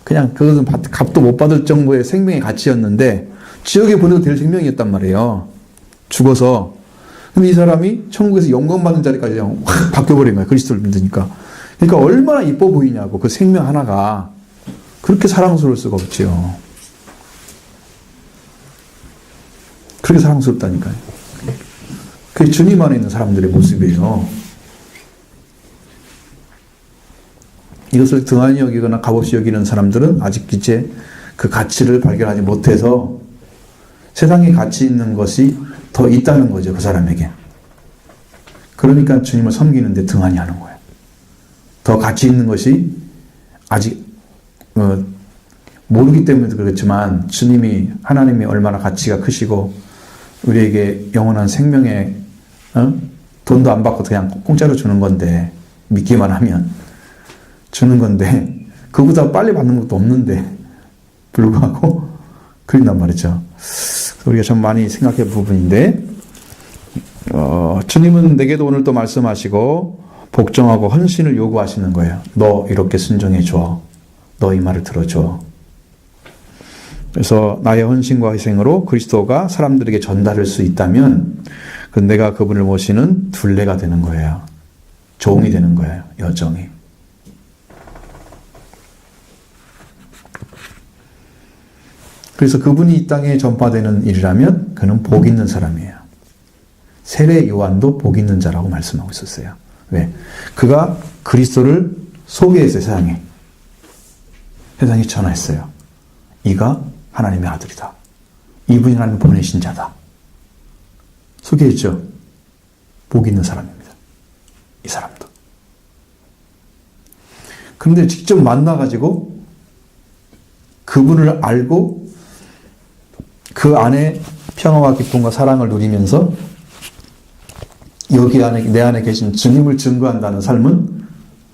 A: 그냥 그것은 값도 못 받을 정도의 생명의 가치였는데 지옥에 보내도 될 생명이었단 말이에요. 죽어서. 근데 이 사람이 천국에서 영광 받는 자리까지 그냥 확 바뀌어버린 거야. 그리스도를 믿으니까. 그러니까 얼마나 이뻐 보이냐고. 그 생명 하나가. 그렇게 사랑스러울 수가 없지요. 그렇게 사랑스럽다니까요. 그게 주님 안에 있는 사람들의 모습이에요. 이것을 등한히 여기거나 값없이 여기는 사람들은 아직 이제 그 가치를 발견하지 못해서 세상에 가치 있는 것이 더 있다는 거죠. 그 사람에게. 그러니까 주님을 섬기는데 등한히 하는 거예요. 더 가치 있는 것이 아직 모르기 때문에도 그렇지만 주님이 하나님이 얼마나 가치가 크시고 우리에게 영원한 생명에 돈도 안 받고 그냥 공짜로 주는 건데 믿기만 하면 주는 건데 그보다 빨리 받는 것도 없는데 불구하고 그런단 말이죠. 우리가 참 많이 생각해 볼 부분인데 주님은 내게도 오늘 또 말씀하시고 복종하고 헌신을 요구하시는 거예요. 너 이렇게 순종해 줘. 너 이 말을 들어줘. 그래서 나의 헌신과 희생으로 그리스도가 사람들에게 전달할 수 있다면 내가 그분을 모시는 둘레가 되는 거예요. 종이 되는 거예요. 여정이. 그래서 그분이 이 땅에 전파되는 일이라면 그는 복 있는 사람이에요. 세례 요한도 복 있는 자라고 말씀하고 있었어요. 왜? 그가 그리스도를 소개했어요. 세상에 전하했어요. 이가 하나님의 아들이다. 이분이 하나님 보내신 자다. 소개했죠. 복 있는 사람입니다. 이 사람도. 그런데 직접 만나가지고 그분을 알고 그 안에 평화와 기쁨과 사랑을 누리면서 여기 안에, 내 안에 계신 주님을 증거한다는 삶은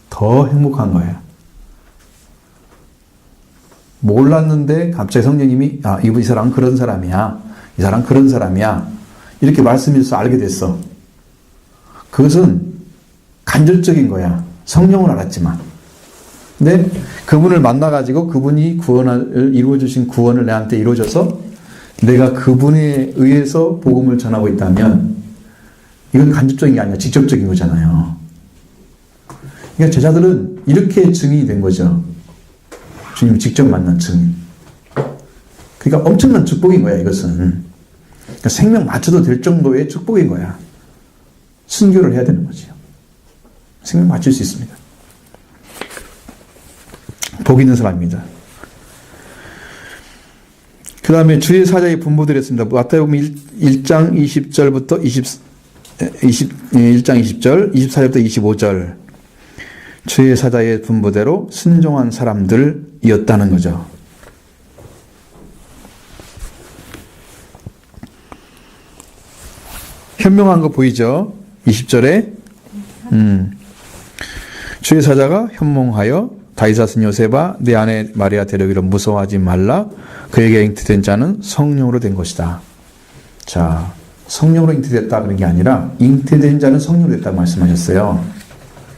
A: 더 행복한 거예요. 몰랐는데 갑자기 성령님이 이 사람은 그런 사람이야. 이 사람은 그런 사람이야. 이렇게 말씀해서 알게 됐어. 그것은 간접적인 거야. 성령을 알았지만. 근데 그분을 만나가지고 그분이 구원을 이루어주신 구원을 내한테 이루어져서 내가 그분에 의해서 복음을 전하고 있다면 이건 간접적인 게 아니라 직접적인 거잖아요. 그러니까 제자들은 이렇게 증인이 된 거죠. 주님 직접 만난 증인. 그러니까 엄청난 축복인 거야, 이것은. 그러니까 생명 맞춰도 될 정도의 축복인 거야. 순교를 해야 되는 거죠. 생명 맞출 수 있습니다. 복 있는 사람입니다. 그 다음에 주의 사자의 분부드렸습니다. 마태복음 1장 20절부터 1장 20절, 24절부터 25절. 주의 사자의 분부대로 순종한 사람들이었다는 거죠. 현명한 거 보이죠? 20절에 주의 사자가 현몽하여 다윗아들 요셉아 내 아내 마리아 데려오기를 무서워하지 말라. 그에게 잉태된 자는 성령으로 된 것이다. 자, 성령으로 잉태됐다 그런 게 아니라 잉태된 자는 성령으로 됐다고 말씀하셨어요.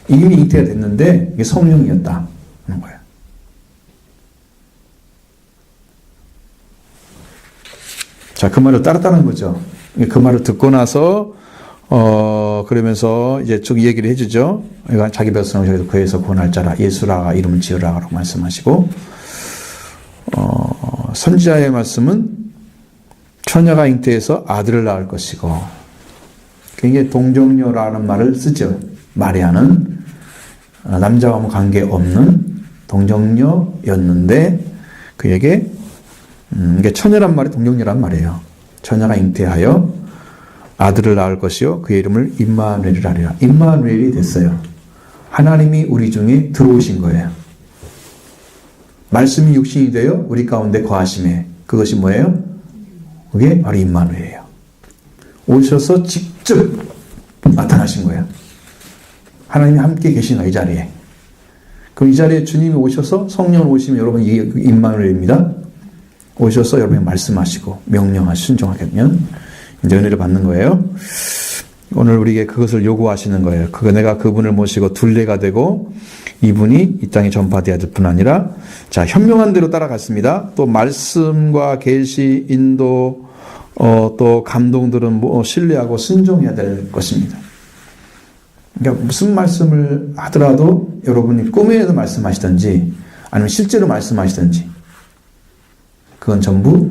A: 이미 잉태가 됐는데 이게 성령이었다 하는 거예요. 자, 그 말을 따랐다는 거죠. 그 말을 듣고 나서 그러면서 이제 쭉 얘기를 해주죠. 자기 백성을 저희도 그에서 구원할 자라 예수라 이름을 지으라라고 말씀하시고 선지자의 말씀은 처녀가 잉태해서 아들을 낳을 것이고 그게 동정녀라는 말을 쓰죠. 마리아는 남자와 관계없는 동정녀였는데 그에게 이게 처녀란 말이 동정녀란 말이에요. 처녀가 잉태하여 아들을 낳을 것이요 그의 이름을 임마누엘이라 하리라. 임마누엘이 됐어요. 하나님이 우리 중에 들어오신 거예요. 말씀이 육신이 되어 우리 가운데 거하심에 그것이 뭐예요? 그게 바로 임마누엘이에요. 오셔서 직접 나타나신 거예요. 하나님이 함께 계신 이 자리에. 그럼 이 자리에 주님이 오셔서 성령을 오시면 여러분 이게 임마누엘입니다. 오셔서 여러분이 말씀하시고 명령하시 순종하겠면 이제 은혜를 받는 거예요. 오늘 우리에게 그것을 요구하시는 거예요. 내가 그분을 모시고 둘레가 되고 이분이 이 땅에 전파되어야 될 뿐 아니라 자 현명한 대로 따라갔습니다. 또 말씀과 계시 인도 또 감동들은 신뢰하고 순종해야 될 것입니다. 그러니까 무슨 말씀을 하더라도 여러분이 꿈에도 말씀하시든지 아니면 실제로 말씀하시든지 그건 전부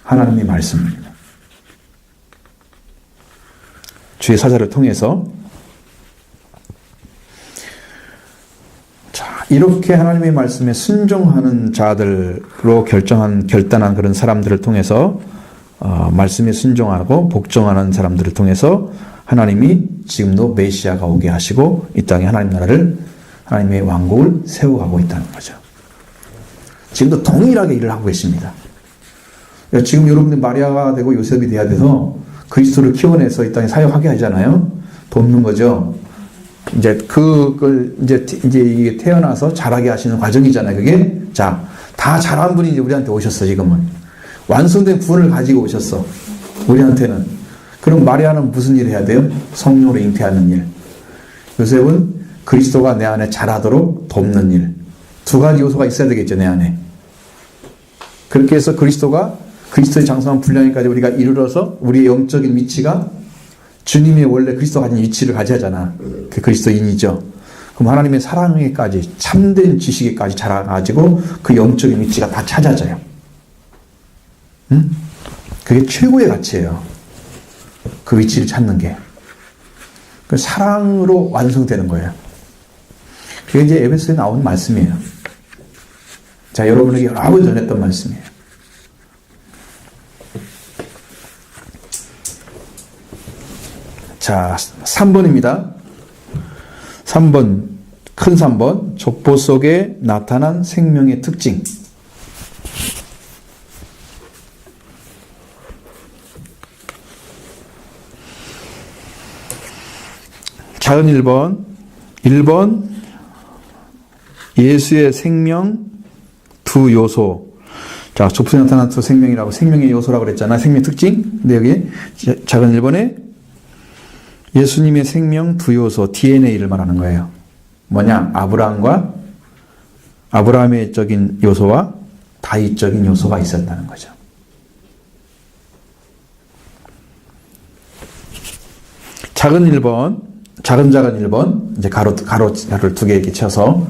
A: 하나님의 말씀입니다. 주의 사자를 통해서 자 이렇게 하나님의 말씀에 순종하는 자들로 결단한 그런 사람들을 통해서 말씀에 순종하고 복종하는 사람들을 통해서 하나님이 지금도 메시아가 오게 하시고 이 땅에 하나님 나라를 하나님의 왕국을 세워가고 있다는 거죠. 지금도 동일하게 일을 하고 계십니다. 지금 여러분들 마리아가 되고 요셉이 돼야 돼서 그리스도를 키워내서 이 땅에 사역하게 하잖아요. 돕는 거죠. 이제 그걸 이제 이게 태어나서 자라게 하시는 과정이잖아요. 그게 자, 다 자란 분이 이제 우리한테 오셨어. 지금은 완성된 구원을 가지고 오셨어. 우리한테는. 그럼 마리아는 무슨 일을 해야 돼요? 성령으로 잉태하는 일. 요셉은 그리스도가 내 안에 자라도록 돕는 일. 두 가지 요소가 있어야 되겠죠, 내 안에. 그렇게 해서 그리스도의 장성한 분량에까지 우리가 이르러서 우리의 영적인 위치가 주님의 원래 그리스도가 가진 위치를 가져야잖아. 그 그리스도인이죠. 그럼 하나님의 사랑에까지 참된 지식에까지 자라가지고 그 영적인 위치가 다 찾아져요. 응? 그게 최고의 가치예요. 그 위치를 찾는 게. 그 사랑으로 완성되는 거예요. 그게 이제 에베소에 나온 말씀이에요. 자, 여러분에게 여러 번 전했던 말씀이에요. 자, 3번입니다. 3번, 큰 3번, 족보 속에 나타난 생명의 특징. 작은 1번 예수의 생명 두 요소. 자, 좁게 나타난 두 생명이라고, 생명의 요소라고 그랬잖아. 생명 특징. 근데 여기 작은 1번에 예수님의 생명 두 요소, DNA를 말하는 거예요. 뭐냐? 아브라함의 적인 요소와 다윗적인 요소가 있었다는 거죠. 작은 1번, 작은 1번, 이제 가로를 두 개 이렇게 쳐서,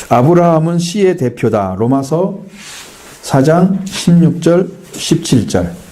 A: 아브라함은 씨의 대표다. 로마서 4장 16절, 17절.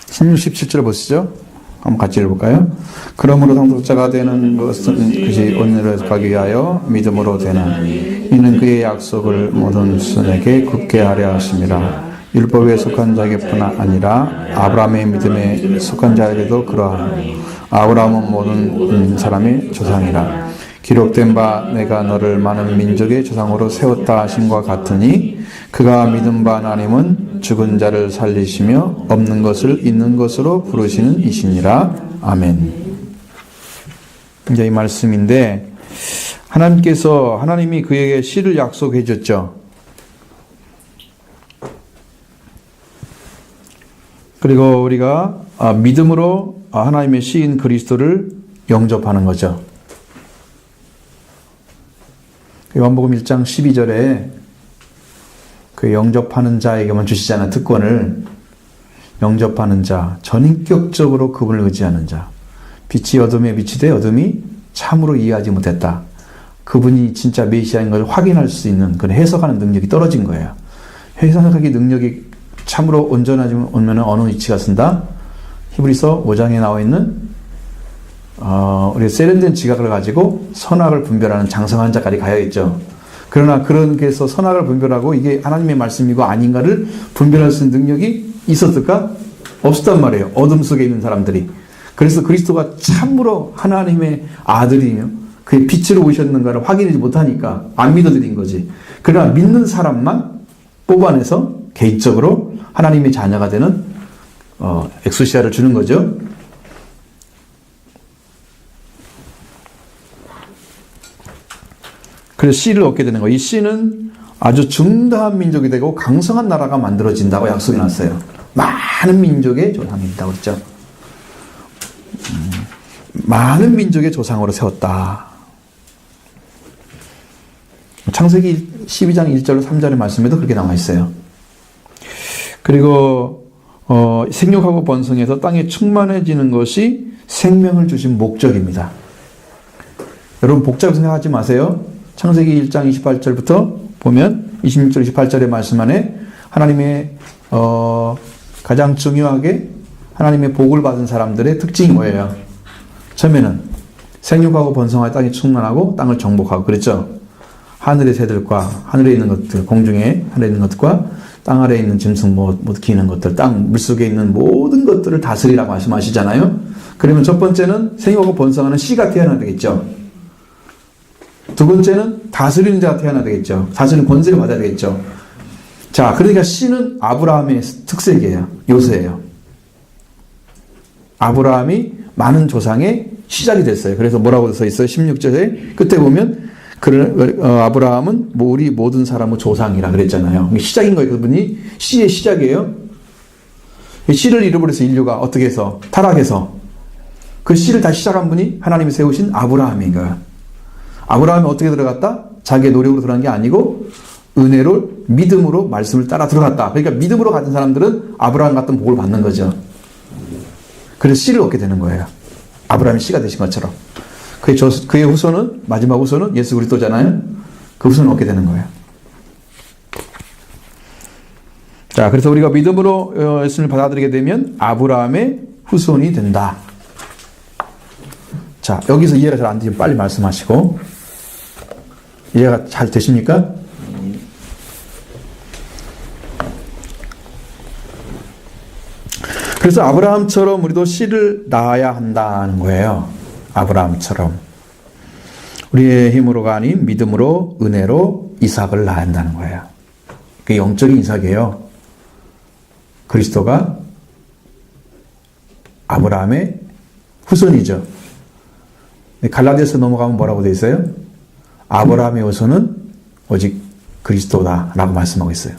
A: (16, 17절) 보시죠. 한번 같이 읽어볼까요? 그러므로 상속자가 되는 것은 그것이 오늘을 가기 위하여 믿음으로 되는 이는 그의 약속을 모든 순에게 굳게 하려 하심이라. 율법에 속한 자에게뿐 아니라 아브라함의 믿음에 속한 자에게도 그러하니 아브라함은 모든 사람의 조상이라. 기록된 바 내가 너를 많은 민족의 조상으로 세웠다 하심과 같으니 그가 믿은 바 하나님은 죽은 자를 살리시며 없는 것을 있는 것으로 부르시는 이시니라. 아멘. 이제 이 말씀인데, 하나님이 그에게 씨를 약속해 줬죠. 그리고 우리가 믿음으로 하나님의 씨인 그리스도를 영접하는 거죠. 요한복음 1장 12절에 그 영접하는 자에게만 주시잖아요. 특권을. 영접하는 자, 전인격적으로 그분을 의지하는 자. 빛이 어둠에 비치되 어둠이 참으로 이해하지 못했다. 그분이 진짜 메시아인 걸 확인할 수 있는 그런 해석하는 능력이 떨어진 거예요. 해석하기 능력이 참으로 온전하지 않으면 어느 위치가 쓴다? 히브리서 5장에 나와 있는 우리 세련된 지각을 가지고 선악을 분별하는 장성한 자까지 가야 있죠. 그러나 그래서 선악을 분별하고 이게 하나님의 말씀이고 아닌가를 분별할 수 있는 능력이 있었을까? 없었단 말이에요. 어둠 속에 있는 사람들이. 그래서 그리스도가 참으로 하나님의 아들이며 그의 빛으로 오셨는가를 확인하지 못하니까 안 믿어드린 거지. 그러나 믿는 사람만 뽑아내서 개인적으로 하나님의 자녀가 되는 엑소시아를 주는 거죠. 그래서 씨를 얻게 되는 거예요. 이 씨는 아주 중다한 민족이 되고 강성한 나라가 만들어진다고 약속해 놨어요. 많은 민족의 조상이 있다고 그랬죠. 많은 민족의 조상으로 세웠다. 창세기 12장 1절로 3절의 말씀에도 그렇게 나와 있어요. 그리고 생육하고 번성해서 땅에 충만해지는 것이 생명을 주신 목적입니다. 여러분 복잡히 생각하지 마세요. 창세기 1장 28절부터 보면 26절 28절의 말씀 안에 하나님의 가장 중요하게 하나님의 복을 받은 사람들의 특징이 뭐예요? 처음에는 생육하고 번성하여 땅이 충만하고 땅을 정복하고 그랬죠. 하늘의 새들과 하늘에 있는 것들, 공중에 하늘에 있는 것과 땅 아래에 있는 짐승 모두 기는 것들, 땅 물속에 있는 모든 것들을 다스리라고 말씀하시잖아요. 그러면 첫 번째는 생육하고 번성하는 씨가 태어나야 되겠죠. 두 번째는 다스리는 자가 태어나야 되겠죠. 다스리는 권세를 받아야 되겠죠. 자, 그러니까 씨는 아브라함의 특색이에요. 요소예요. 아브라함이 많은 조상의 시작이 됐어요. 그래서 뭐라고 써 있어요? 16절에 끝에 보면 아브라함은 우리 모든 사람의 조상이라 그랬잖아요. 시작인 거예요. 그분이 씨의 시작이에요. 씨를 잃어버려서 인류가 어떻게 해서 타락해서 그 씨를 다시 시작한 분이 하나님이 세우신 아브라함인 거예요. 아브라함이 어떻게 들어갔다? 자기의 노력으로 들어간 게 아니고 은혜로 믿음으로 말씀을 따라 들어갔다. 그러니까 믿음으로 가진 사람들은 아브라함 같은 복을 받는 거죠. 그래서 씨를 얻게 되는 거예요. 아브라함이 씨가 되신 것처럼. 그의 후손은, 마지막 후손은 예수 그리스도잖아요. 그 후손을 얻게 되는 거예요. 자, 그래서 우리가 믿음으로 예수님을 받아들이게 되면 아브라함의 후손이 된다. 자, 여기서 이해가 잘 안 되면 빨리 말씀하시고. 이해가 잘 되십니까? 그래서 아브라함처럼 우리도 씨를 낳아야 한다는 거예요. 아브라함처럼. 우리의 힘으로가 아닌 믿음으로, 은혜로 이삭을 낳아야 한다는 거예요. 그게 영적인 이삭이에요. 그리스도가 아브라함의 후손이죠. 갈라디아서 넘어가면 뭐라고 되어 있어요? 아브라함의 후손은 오직 그리스도다라고 말씀하고 있어요.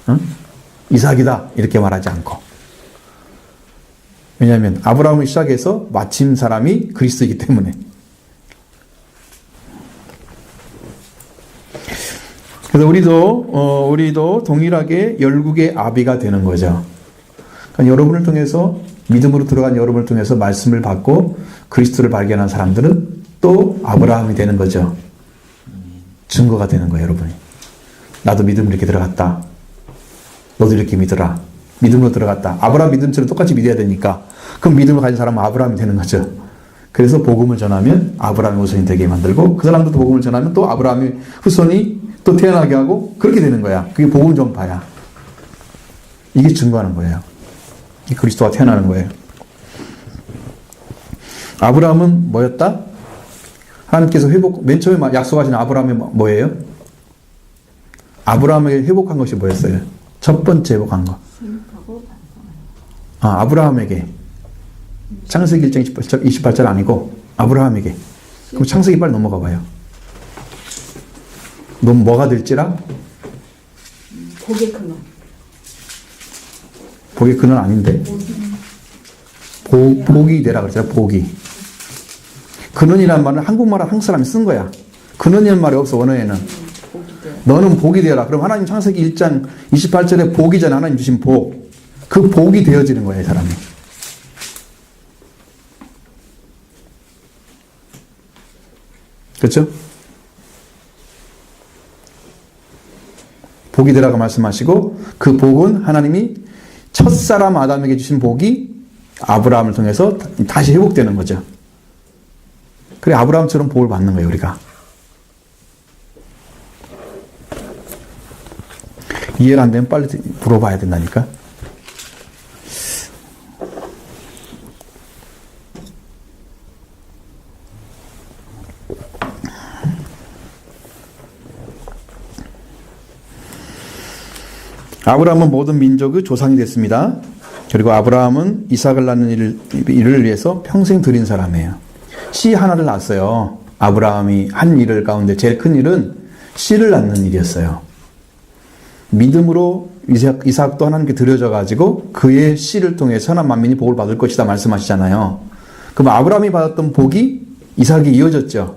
A: 응? 이삭이다 이렇게 말하지 않고. 왜냐하면 아브라함을 시작해서 마침 사람이 그리스도이기 때문에. 그래서 우리도 동일하게 열국의 아비가 되는 거죠. 그러니까 여러분을 통해서 믿음으로 들어간 여러분을 통해서 말씀을 받고 그리스도를 발견한 사람들은 또 아브라함이 되는 거죠. 증거가 되는 거예요, 여러분이. 나도 믿음으로 이렇게 들어갔다. 너도 이렇게 믿어라. 믿음으로 들어갔다. 아브라함 믿음처럼 똑같이 믿어야 되니까. 그럼 믿음을 가진 사람은 아브라함이 되는 거죠. 그래서 복음을 전하면 아브라함의 후손이 되게 만들고 그 사람도 복음을 전하면 또 아브라함의 후손이 또 태어나게 하고 그렇게 되는 거야. 그게 복음 전파야. 이게 증거하는 거예요. 이 그리스도가 태어나는 거예요. 아브라함은 뭐였다? 하나님께서 맨 처음에 약속하신 아브라함이 뭐예요? 아브라함에게 회복한 것이 뭐였어요? 첫 번째 회복한 거. 아브라함에게. 창세기 1장 28절 아니고 아브라함에게. 그럼 창세기 빨리 넘어가 봐요. 넌 뭐가 될지라?
C: 복의 근원.
A: 복의 근원 아닌데. 복이 되라 그랬잖아요. 복이. 근원이라는 말은 한국말은 한국 사람이 쓴 거야. 근원이라는 말이 없어 원어에는. 너는 복이 되라. 그럼 하나님 창세기 1장 28절에 복이잖아. 하나님 주신 복. 그 복이 되어지는 거예요. 이 사람이. 그렇죠? 복이 되라고 말씀하시고 그 복은 하나님이 첫사람 아담에게 주신 복이 아브라함을 통해서 다시 회복되는 거죠. 그래 아브라함처럼 복을 받는 거예요. 우리가. 이해가 안 되면 빨리 물어봐야 된다니까. 아브라함은 모든 민족의 조상이 됐습니다. 그리고 아브라함은 이삭을 낳는 일을 위해서 평생 들인 사람이에요. 씨 하나를 낳았어요. 아브라함이 한 일 가운데 제일 큰 일은 씨를 낳는 일이었어요. 믿음으로 이삭도 하나님께 드려져 가지고 그의 씨를 통해 선한 만민이 복을 받을 것이다 말씀하시잖아요. 그럼 아브라함이 받았던 복이 이삭이 이어졌죠.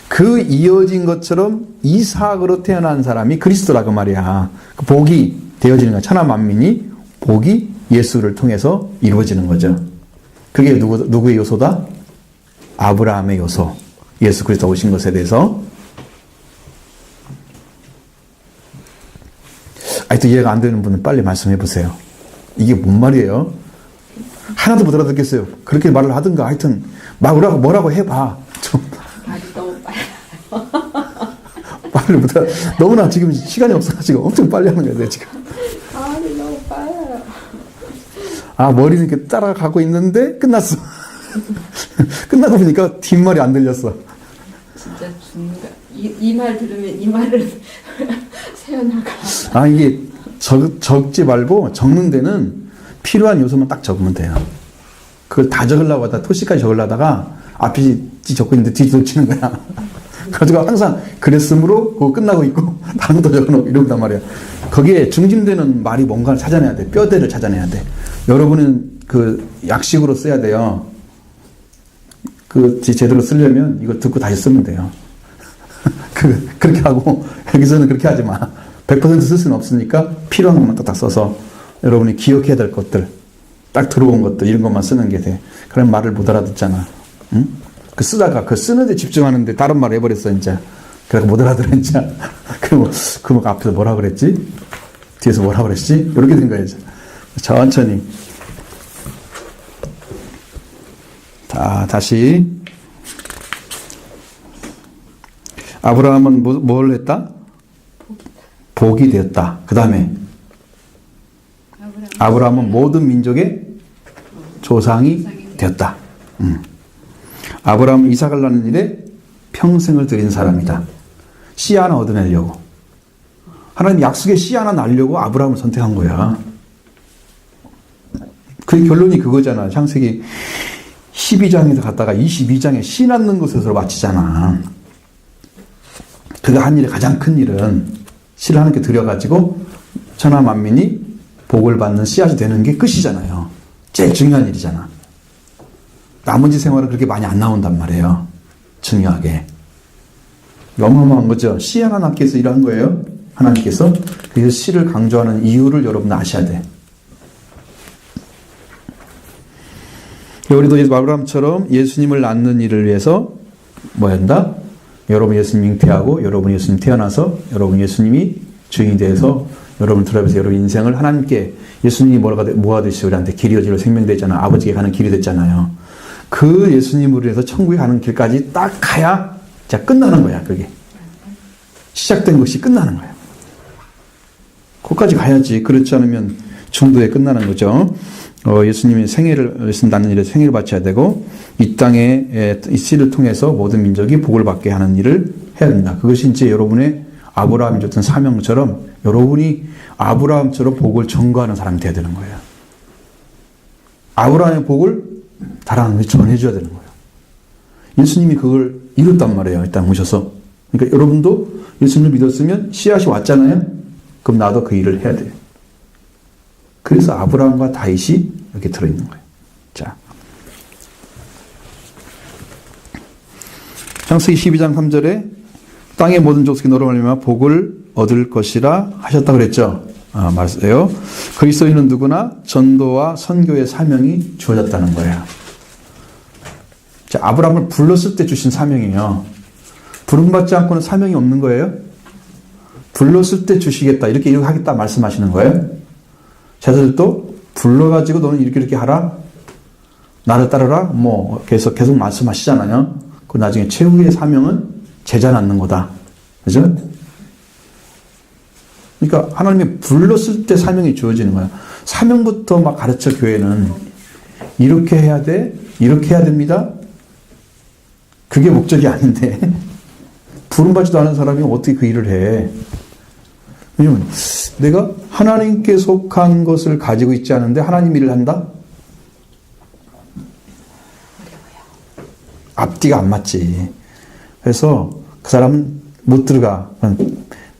A: 그 이어진 것처럼 이삭으로 태어난 사람이 그리스도라고 말이야. 그 복이 되어지는 거야. 천하 만민이 복이 예수를 통해서 이루어지는 거죠. 그게 누구의 요소다? 아브라함의 요소. 예수 그리스도 오신 것에 대해서. 아직도 이해가 안 되는 분은 빨리 말씀해 보세요. 이게 뭔 말이에요? 하나도 못 알아듣겠어요. 그렇게 말을 하든가 하여튼 뭐라고 해봐. 좀.
C: 너무 빨리.
A: 빨리 못 알아. 너무나 지금 시간이 없어가지고 엄청 빨리 하는 거야, 지금.
C: 아니 너무 빨라요.
A: 머리는 이렇게 따라가고 있는데 끝났어. 끝나고 보니까 뒷말이 안 들렸어.
C: 진짜 중간 이 말 들으면 이 말을 새어나가.
A: 이게 적지 말고 적는 데는 필요한 요소만 딱 적으면 돼요. 그걸 다 적으려고 하다가 토시까지 적으려다가 앞이 적고 있는데 뒤 놓치는 거야. 그래가지고 항상 그랬으므로 그거 끝나고 있고 다른 것도 적어놓고 이런단 말이야. 거기에 중심되는 말이 뭔가를 찾아내야 돼. 뼈대를 찾아내야 돼. 여러분은 그 약식으로 써야 돼요. 그 제대로 쓰려면 이거 듣고 다시 쓰면 돼요. 그렇게 하고 여기서는 그렇게 하지 마. 100% 쓸 수는 없으니까 필요한 것만 딱 써서 여러분이 기억해야 될 것들 딱 들어온 것들 이런 것만 쓰는 게 돼. 그럼 말을 못 알아듣잖아. 응? 그 쓰다가 그 쓰는데 집중하는데 다른 말을 해버렸어 이제. 그래서 못 알아들어 이제. 그리고 그 앞에서 뭐라 그랬지? 뒤에서 뭐라 그랬지? 이렇게 된 거야 이제. 천천히. 자, 다시. 아브라함은 뭘 했다? 복이 되었다. 그 다음에 아브라함은 모든 민족의 조상이 되었다. 아브라함은 이삭을 낳는 일에 평생을 들인 사람이다. 씨 하나 얻어내려고. 하나님 약속의 씨 하나 낳으려고 아브라함을 선택한 거야. 그 결론이 그거잖아. 창세기 12장에서 갔다가 22장에 씨 낳는 것으로 마치잖아. 그가 한 일의 가장 큰 일은 씨를 하나님께 드려가지고 천하 만민이 복을 받는 씨앗이 되는 게 끝이잖아요. 제일 중요한 일이잖아. 나머지 생활은 그렇게 많이 안 나온단 말이에요. 중요하게. 어마어마한 거죠. 씨 하나 낳기 위해서 일한 거예요. 하나님께서. 그래서 씨를 강조하는 이유를 여러분 아셔야 돼. 우리도 아브라함처럼 예수님을 낳는 일을 위해서 뭐 한다? 여러분 예수님 잉태하고 여러분 예수님 태어나서 여러분 예수님이 주인이 돼서 여러분 들어가면서 여러분 인생을 하나님께 예수님이 뭐가 되시오? 우리한테 길이 어지로 생명되잖아. 아버지께 가는 길이 됐잖아요. 그 예수님으로 해서 천국에 가는 길까지 딱 가야 자 끝나는 거야. 그게 시작된 것이 끝나는 거야. 거기까지 가야지. 그렇지 않으면 중도에 끝나는 거죠. 예수님이 예수님 낳는 일에 생애를 바쳐야 되고 이 땅에 이 씨를 통해서 모든 민족이 복을 받게 하는 일을 해야 된다. 그것이 이제 여러분의 아브라함이 줬던 사명처럼 여러분이 아브라함처럼 복을 전거하는 사람이 돼야 되는 거예요. 아브라함의 복을 다른 사람이 전해줘야 되는 거예요. 예수님이 그걸 이뤘단 말이에요. 일단 오셔서. 그러니까 여러분도 예수님을 믿었으면 씨앗이 왔잖아요. 그럼 나도 그 일을 해야 돼요. 그래서 아브라함과 다윗이 이렇게 들어있는 거예요. 자, 창세기 12장 3절에 땅의 모든 족속이 너로 말미암아 복을 얻을 것이라 하셨다고 그랬죠. 말씀해요. 그리스도인은 누구나 전도와 선교의 사명이 주어졌다는 거예요. 자, 아브라함을 불렀을 때 주신 사명이에요. 부름받지 않고는 사명이 없는 거예요. 불렀을 때 주시겠다. 이렇게 하겠다 말씀하시는 거예요. 제자들도 불러가지고 너는 이렇게 하라. 나를 따르라. 뭐 계속 말씀하시잖아요. 그 나중에 최후의 사명은 제자 낳는 거다. 그죠? 그러니까 하나님이 불렀을 때 사명이 주어지는 거야. 사명부터 막 가르쳐 교회는 이렇게 해야 돼. 이렇게 해야 됩니다. 그게 목적이 아닌데 부름받지도 않은 사람이 어떻게 그 일을 해. 왜냐면 내가 하나님께 속한 것을 가지고 있지 않은데 하나님 일을 한다? 앞뒤가 안 맞지. 그래서 그 사람은 못 들어가.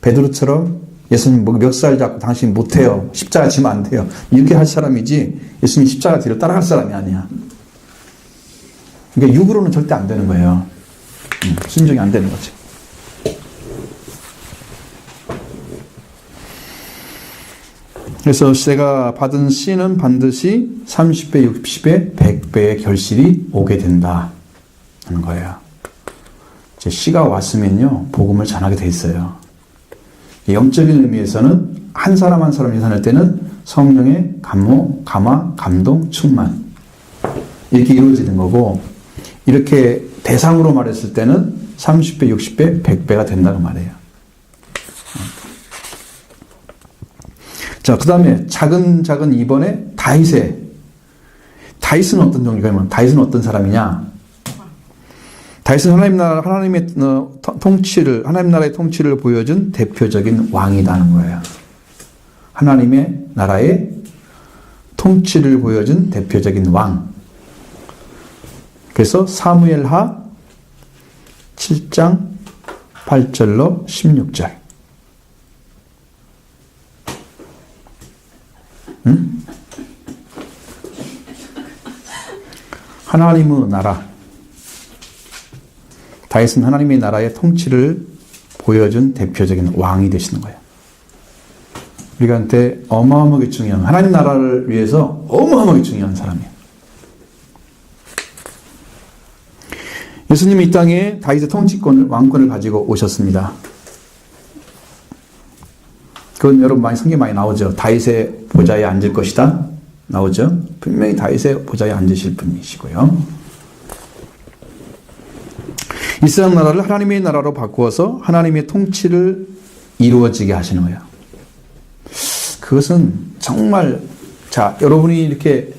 A: 베드로처럼 예수님 멱살 잡고 당신 못해요. 십자가 지면 안 돼요. 이렇게 할 사람이지 예수님 십자가 뒤를 따라갈 사람이 아니야. 그러니까 육으로는 절대 안 되는 거예요. 순종이 안 되는 거지. 그래서 제가 받은 씨는 반드시 30배, 60배, 100배의 결실이 오게 된다 하는 거예요. 이제 씨가 왔으면요 복음을 전하게 돼 있어요. 영적인 의미에서는 한 사람 한 사람 예산할 때는 성령의 감모, 감화, 감동, 충만 이렇게 이루어지는 거고 이렇게 대상으로 말했을 때는 30배, 60배, 100배가 된다고 말해요. 자, 그 다음에 작은 2번에 다윗은 어떤 종류가 다윗은 어떤 사람이냐? 다윗은 하나님의 통치를, 하나님 나라의 통치를 보여준 대표적인 왕이라는 거예요. 하나님의 나라의 통치를 보여준 대표적인 왕. 그래서 사무엘하 7장 8절로 16절. 하나님의 나라. 다윗은 하나님의 나라의 통치를 보여준 대표적인 왕이 되시는 거예요. 우리한테 어마어마하게 중요한, 하나님 나라를 위해서 어마어마하게 중요한 사람이에요. 예수님이 이 땅에 다윗의 통치권을, 왕권을 가지고 오셨습니다. 그건 여러분 성경에 많이 나오죠. 다윗의 보좌에 앉을 것이다. 나오죠. 분명히 다윗의 보좌에 앉으실 분이시고요. 이스라엘 나라를 하나님의 나라로 바꾸어서 하나님의 통치를 이루어지게 하시는 거예요. 그것은 정말, 자, 여러분이 이렇게,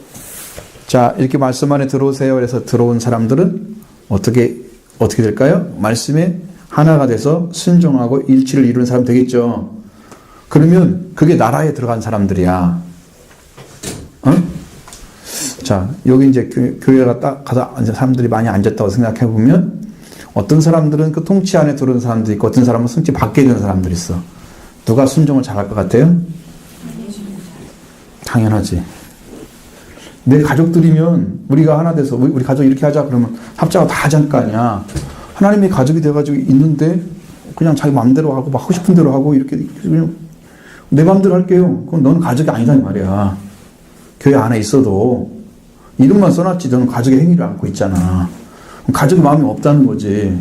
A: 자, 이렇게 말씀 안에 들어오세요. 그래서 들어온 사람들은 어떻게 될까요? 말씀에 하나가 돼서 순종하고 일치를 이루는 사람 되겠죠. 그러면 그게 나라에 들어간 사람들이야. 자, 여기 이제 교회가 딱 가서 사람들이 많이 앉았다고 생각해 보면 어떤 사람들은 그 통치 안에 들어온 사람도 있고 어떤 사람은 통치 밖에 있는 사람들이 있어. 누가 순종을 잘할 것 같아요? 당연하지. 내 가족들이면 우리가 하나 돼서 우리 가족 이렇게 하자 그러면 합작하고 다 하자는 거 아니야. 하나님의 가족이 돼가지고 있는데 그냥 자기 마음대로 하고 막 하고 싶은 대로 하고 이렇게 그냥 내 마음대로 할게요. 그럼 너는 가족이 아니란 말이야. 교회 안에 있어도 이름만 써놨지 너는 가족의 행위를 안고 있잖아. 가족의 마음이 없다는 거지.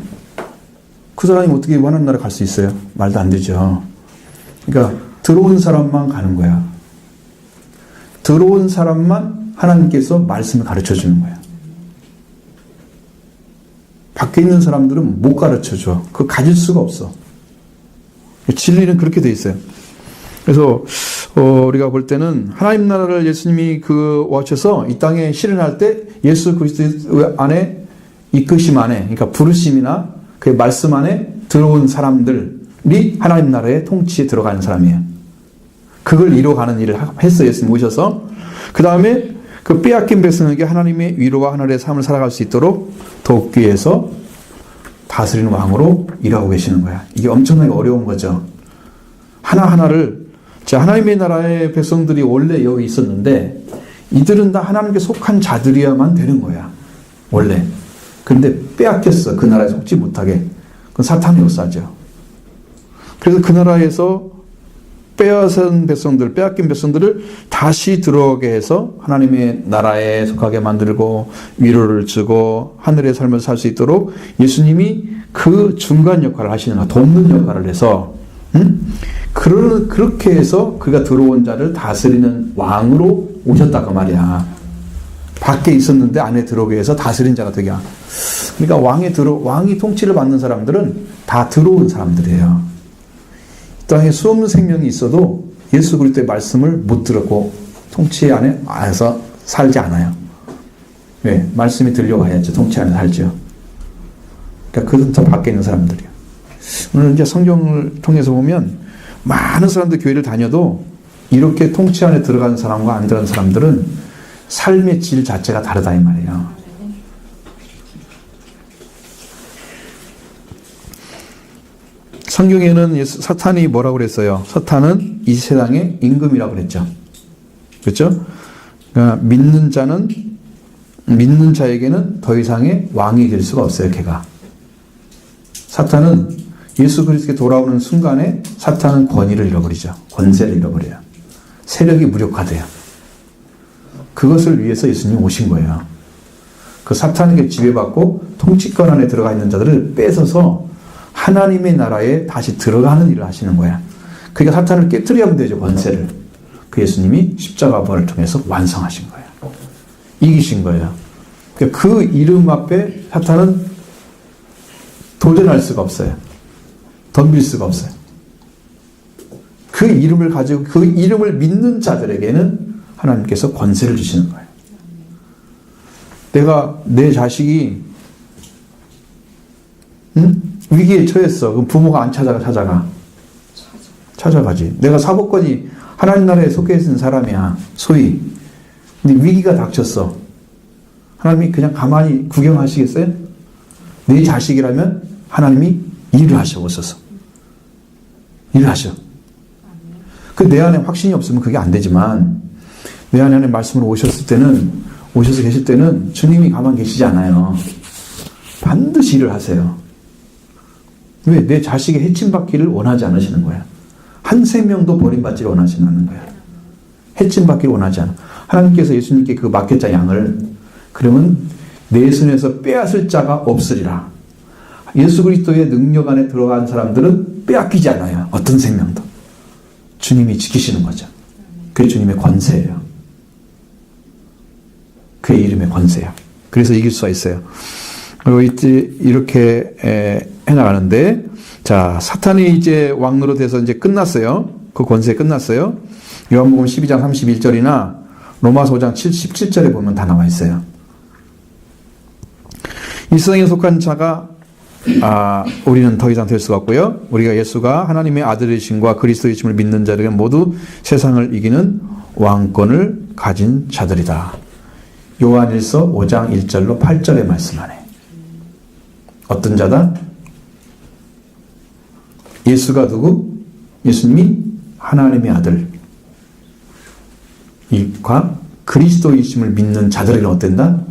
A: 그 사람이 어떻게 하나님 나라 갈 수 있어요? 말도 안 되죠. 그러니까 들어온 사람만 가는 거야. 들어온 사람만 하나님께서 말씀을 가르쳐 주는 거야. 밖에 있는 사람들은 못 가르쳐 줘. 그거 가질 수가 없어. 진리는 그렇게 돼 있어요. 그래서 우리가 볼 때는 하나님 나라를 예수님이 오셔서 이 땅에 실현할 때 예수 그리스도 안에 이끄심 안에, 그러니까 부르심이나 그 말씀 안에 들어온 사람들이 하나님 나라의 통치에 들어가는 사람이에요. 그걸 이루어가는 일을 했어요. 예수님 오셔서. 그 다음에 그 빼앗긴 백성에게 하나님의 위로와 하늘의 삶을 살아갈 수 있도록 돕기 위해서 다스리는 왕으로 일하고 계시는 거야. 이게 엄청나게 어려운 거죠. 하나하나를, 자, 하나님의 나라의 백성들이 원래 여기 있었는데 이들은 다 하나님께 속한 자들이어야만 되는 거야. 원래. 그런데 빼앗겼어. 그 나라에 속지 못하게. 그건 사탄의 역사죠. 그래서 그 나라에서 빼앗은 백성들, 빼앗긴 백성들을 다시 들어오게 해서 하나님의 나라에 속하게 만들고 위로를 주고 하늘의 삶을 살 수 있도록 예수님이 그 중간 역할을 하시는 거야. 돕는 역할을 해서 그렇게 해서 그가 들어온 자를 다스리는 왕으로 오셨다 그 말이야. 밖에 있었는데 안에 들어오게 해서 다스린 자가 되게. 그러니까 왕이 통치를 받는 사람들은 다 들어온 사람들이에요. 땅에 수없는 생명이 있어도 예수 그리스도의 말씀을 못 들었고 통치 안에서 살지 않아요. 왜? 말씀이 들려와야죠. 통치 안에 살죠. 그러니까 그건 더 밖에 있는 사람들이에요. 오늘 이제 성경을 통해서 보면 많은 사람들 교회를 다녀도 이렇게 통치 안에 들어가는 사람과 안 들어가는 사람들은 삶의 질 자체가 다르다 이 말이에요. 성경에는 사탄이 뭐라고 그랬어요? 사탄은 이 세상의 임금이라고 그랬죠. 그렇죠? 그러니까 믿는 자에게는 더 이상의 왕이 될 수가 없어요. 걔가. 사탄은 예수 그리스도께 돌아오는 순간에 사탄은 권위를 잃어버리죠. 권세를 잃어버려요. 세력이 무력화돼요. 그것을 위해서 예수님이 오신 거예요. 그 사탄에게 지배받고 통치권 안에 들어가 있는 자들을 뺏어서 하나님의 나라에 다시 들어가는 일을 하시는 거야. 그러니까 사탄을 깨뜨려야 되죠. 권세를. 그 예수님이 십자가 부활을 통해서 완성하신 거예요. 이기신 거예요. 그 이름 앞에 사탄은 도전할 수가 없어요. 덤빌 수가 없어요. 그 이름을 가지고 그 이름을 믿는 자들에게는 하나님께서 권세를 주시는 거예요. 내 자식이 위기에 처했어. 그럼 부모가 안 찾아가지. 내가 사법권이 하나님 나라에 속해 있는 사람이야. 소위. 근데 위기가 닥쳤어. 하나님이 그냥 가만히 구경하시겠어요? 내 자식이라면 하나님이 일을 하셔보셔서. 일을 하셔. 그 내 안에 확신이 없으면 그게 안 되지만 내 안에 하나님 말씀으로 오셔서 계실 때는 주님이 가만히 계시지 않아요. 반드시 일을 하세요. 왜? 내 자식이 해침받기를 원하지 않으시는 거야. 한 생명도 버림받지를 원하지 않는 거야. 해침받기를 원하지 않아. 하나님께서 예수님께 그 맡겼자 양을 그러면 내 손에서 빼앗을 자가 없으리라. 예수 그리스도의 능력 안에 들어간 사람들은 빼앗기지 않아요. 어떤 생명도. 주님이 지키시는 거죠. 그게 주님의 권세예요. 그의 이름의 권세야. 그래서 이길 수가 있어요. 그리고 이제 이렇게 해나가는데, 자, 사탄이 이제 왕노로 돼서 이제 끝났어요. 그 권세 끝났어요. 요한복음 12장 31절이나 로마서 5장 17절에 보면 다 나와 있어요. 이 세상에 속한 자가 우리는 더 이상 될 수가 없고요. 우리가 예수가 하나님의 아들이심과 그리스도이심을 믿는 자들은 모두 세상을 이기는 왕권을 가진 자들이다. 요한일서 5장 1절로 8절의 말씀하네. 어떤 자다? 예수가 누구? 예수님이 하나님의 아들 이과 그리스도이심을 믿는 자들에게는 어땠다?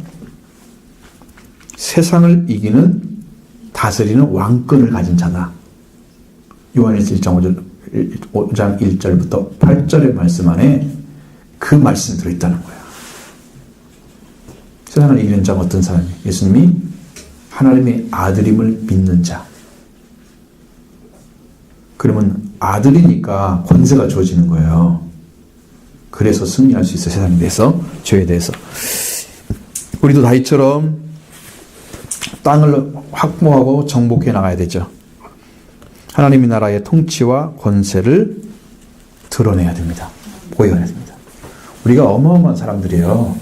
A: 세상을 이기는 다스리는 왕권을 가진 자다. 요한일서 5장 1절부터 8절의 말씀 안에 그 말씀이 들어있다는 거야. 세상을 이기는 자가 어떤 사람이에요? 예수님이 하나님의 아들임을 믿는 자. 그러면 아들이니까 권세가 주어지는 거예요. 그래서 승리할 수 있어요. 세상에 대해서, 죄에 대해서. 우리도 다윗처럼 땅을 확보하고 정복해 나가야 되죠. 하나님의 나라의 통치와 권세를 드러내야 됩니다. 보여야 됩니다. 우리가 어마어마한 사람들이에요.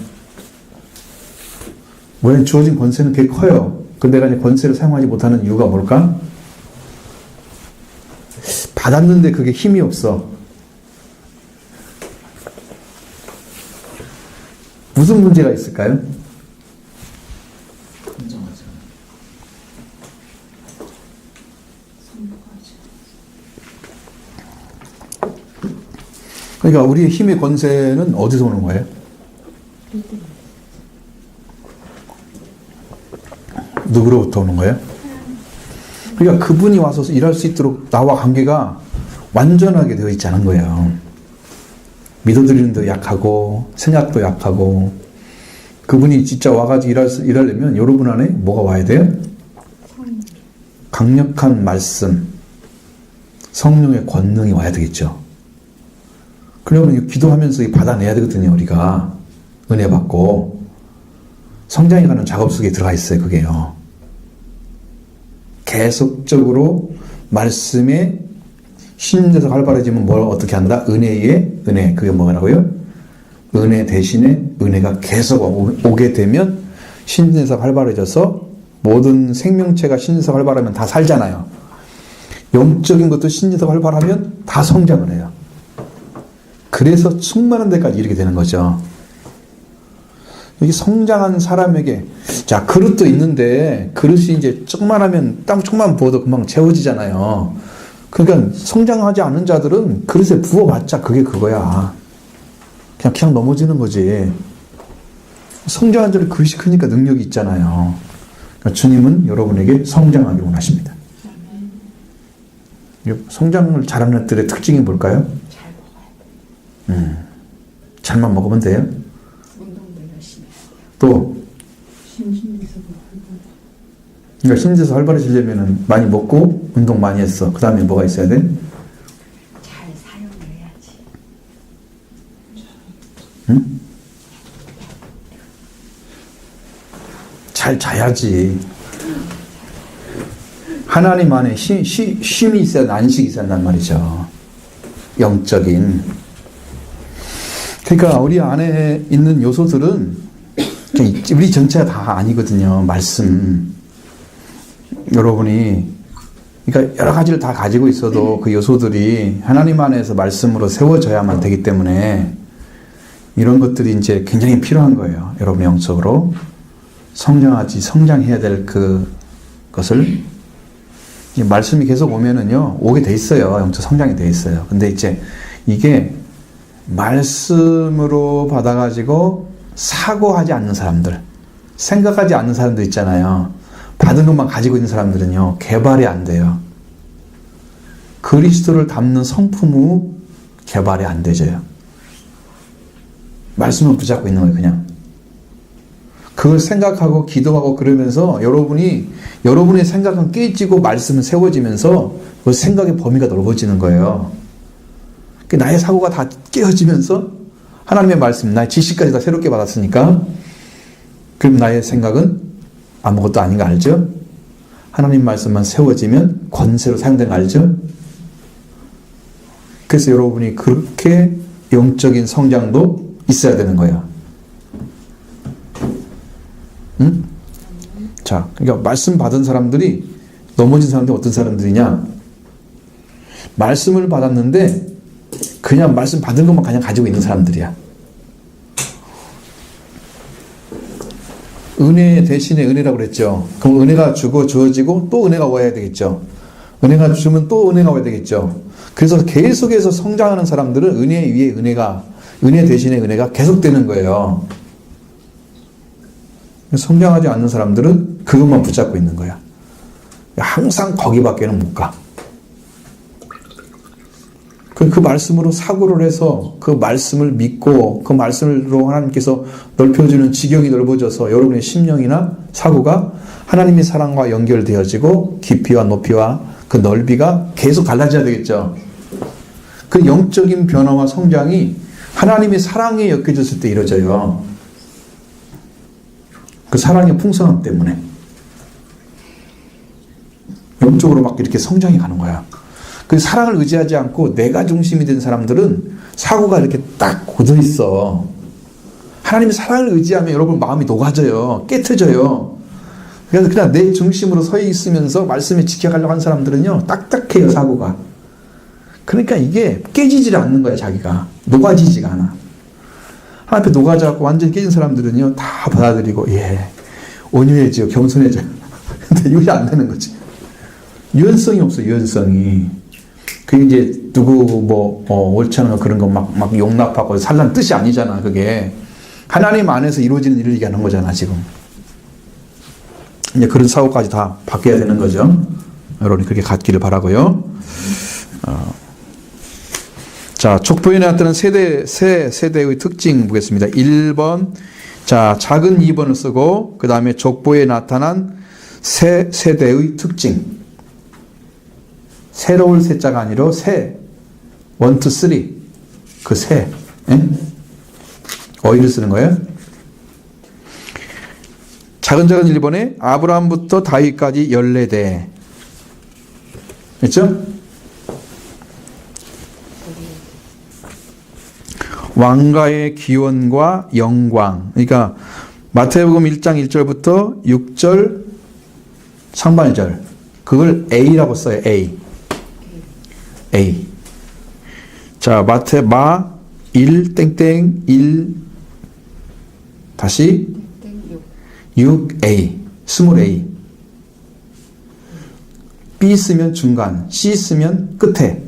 A: 왜 주어진 권세는 되게 커요. 근데 내가 권세를 사용하지 못하는 이유가 뭘까? 받았는데 그게 힘이 없어. 무슨 문제가 있을까요? 그러니까 우리의 힘의 권세는 어디서 오는 거예요? 누구로부터 오는 거예요? 그러니까 그분이 와서 일할 수 있도록 나와 관계가 완전하게 되어 있지 않은 거예요. 믿어드리는 데 약하고 생각도 약하고 그분이 진짜 와가지고 일하려면 여러분 안에 뭐가 와야 돼요? 강력한 말씀, 성령의 권능이 와야 되겠죠. 그러면 기도하면서 받아내야 되거든요. 우리가 은혜 받고 성장해가는 작업 속에 들어가 있어요. 그게요. 계속적으로 말씀에 신인데서 활발해지면 뭘 어떻게 한다? 은혜의 은혜. 그게 뭐라고요? 은혜 대신에 은혜가 계속 오게 되면 신인에서 활발해져서 모든 생명체가 신인에서 활발하면 다 살잖아요. 영적인 것도 신인에서 활발하면 다 성장을 해요. 그래서 충만한 데까지 이르게 되는 거죠. 여기 성장한 사람에게, 자, 그릇도 있는데, 그릇이 이제 조그만하면 땅 조금만 부어도 금방 채워지잖아요. 그러니까 성장하지 않은 자들은 그릇에 부어봤자 그게 그거야. 그냥 넘어지는 거지. 성장한 자는 그릇이 크니까 능력이 있잖아요. 그러니까 주님은 여러분에게 성장하기를 원하십니다. 성장을 잘하는 애들의 특징이 뭘까요? 잘만 먹으면 돼요? 또 그러니까 신진에서 활발해지려면 많이 먹고 운동 많이 했어. 그 다음에 뭐가 있어야 돼?
C: 잘 사용해야지.
A: 응? 잘 자야지. 하나님 안에 쉼이 있어야 안식이 있어야 한단 말이죠. 영적인. 그러니까 우리 안에 있는 요소들은 우리 전체가 다 아니거든요. 말씀. 여러분이 그러니까 여러 가지를 다 가지고 있어도 그 요소들이 하나님 안에서 말씀으로 세워져야만 되기 때문에 이런 것들이 이제 굉장히 필요한 거예요. 여러분의 영적으로 성장해야 될 그것을 말씀이 계속 오면은요 오게 돼 있어요. 영적 성장이 돼 있어요. 근데 이제 이게 말씀으로 받아가지고 사고하지 않는 사람들, 생각하지 않는 사람들 있잖아요. 받은 것만 가지고 있는 사람들은요 개발이 안 돼요. 그리스도를 담는 성품 후 개발이 안 되져요. 말씀을 붙잡고 있는 거예요. 그냥 그걸 생각하고 기도하고 그러면서 여러분의 생각은 깨지고 말씀은 세워지면서 그 생각의 범위가 넓어지는 거예요. 나의 사고가 다 깨어지면서 하나님의 말씀, 나의 지식까지 다 새롭게 받았으니까 그럼 나의 생각은 아무것도 아닌 거 알죠? 하나님 말씀만 세워지면 권세로 사용되는 거 알죠? 그래서 여러분이 그렇게 영적인 성장도 있어야 되는 거야. 응? 자, 그러니까 말씀 받은 사람들이 넘어진 사람들이 어떤 사람들이냐? 말씀을 받았는데 그냥 말씀 받은 것만 그냥 가지고 있는 사람들이야. 은혜 대신에 은혜라고 그랬죠. 그럼 은혜가 주어지고 또 은혜가 와야 되겠죠. 은혜가 주면 또 은혜가 와야 되겠죠. 그래서 계속해서 성장하는 사람들은 은혜 위에 은혜 대신에 은혜가 계속되는 거예요. 성장하지 않는 사람들은 그것만 붙잡고 있는 거야. 항상 거기밖에는 못 가. 그 말씀으로 사고를 해서 그 말씀을 믿고 그 말씀으로 하나님께서 넓혀주는 지경이 넓어져서 여러분의 심령이나 사고가 하나님의 사랑과 연결되어지고 깊이와 높이와 그 넓이가 계속 갈라져야 되겠죠. 그 영적인 변화와 성장이 하나님의 사랑에 엮여졌을 때 이루어져요. 그 사랑의 풍성함 때문에 영적으로 막 이렇게 성장이 가는 거야. 그 사랑을 의지하지 않고 내가 중심이 된 사람들은 사고가 이렇게 딱 굳어 있어. 하나님의 사랑을 의지하면 여러분 마음이 녹아져요. 깨트져요. 그래서 그냥 내 중심으로 서 있으면서 말씀을 지켜가려고 하는 사람들은요, 딱딱해요, 사고가. 그러니까 이게 깨지질 않는 거야, 자기가. 녹아지지가 않아. 하나님 앞에 녹아져갖고 완전히 깨진 사람들은요, 다 받아들이고, 온유해지고, 겸손해져요. 근데 이것이 안 되는 거지. 유연성이 없어, 유연성이. 그게 이제, 옳지 않은 거 그런 거 막 용납하고 살라는 뜻이 아니잖아, 그게. 하나님 안에서 이루어지는 일을 얘기하는 거잖아, 지금. 이제 그런 사고까지 다 바뀌어야 되는 거죠. 여러분이 그렇게 갖기를 바라고요. 자, 족보에 나타난 세대의 특징 보겠습니다. 1번, 자, 작은 2번을 쓰고, 그 다음에 족보에 나타난 세대의 특징. 새로울 새자가 아니라 새, 1, 2, 3. 그 새. 어휘를 쓰는 거예요. 작은 1번에 아브라함부터 다윗까지 14대. 그렇죠? 왕가의 기원과 영광. 그러니까 마태복음 1장 1절부터 6절 상반절. 그걸 A라고 써요. A. 자, 마 1 땡땡 1 다시 6A, 스몰 A. B 쓰면 중간, C 쓰면 끝에.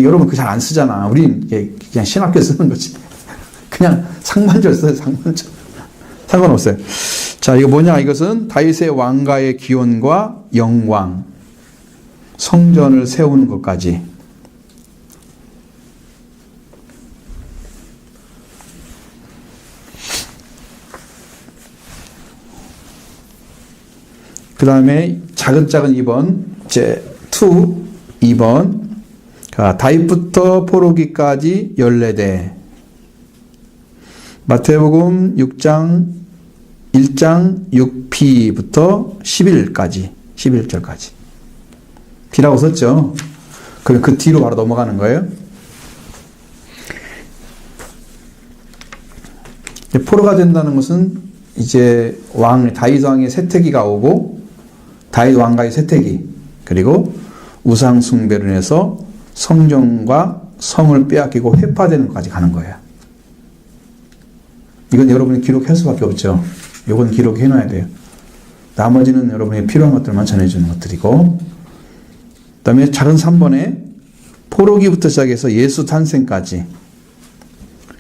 A: 여러분 그 잘 안 쓰잖아. 우린 그냥 신학교 쓰는 거지. 그냥 상반절 써요, 상반절. 상관없어요. 자, 이거 뭐냐? 이것은 다윗의 왕가의 기원과 영광, 성전을 세우는 것까지. 그 다음에 작은 2번, 2번. 다윗부터 포로기까지 14대. 마태복음 1장 6P부터 11절까지. P라고 썼죠. 그럼 그 뒤로 바로 넘어가는 거예요. 포로가 된다는 것은 이제 다윗 왕의 세태기가 오고, 다윗 왕가의 세태기, 그리고 우상 숭배로 인해서 성전과 성을 빼앗기고 회파되는 것까지 가는 거예요. 이건 여러분이 기록할 수밖에 없죠. 이건 기록해 놔야 돼요. 나머지는 여러분이 필요한 것들만 전해주는 것들이고, 그 다음에 작은 3번에 포로기부터 시작해서 예수 탄생까지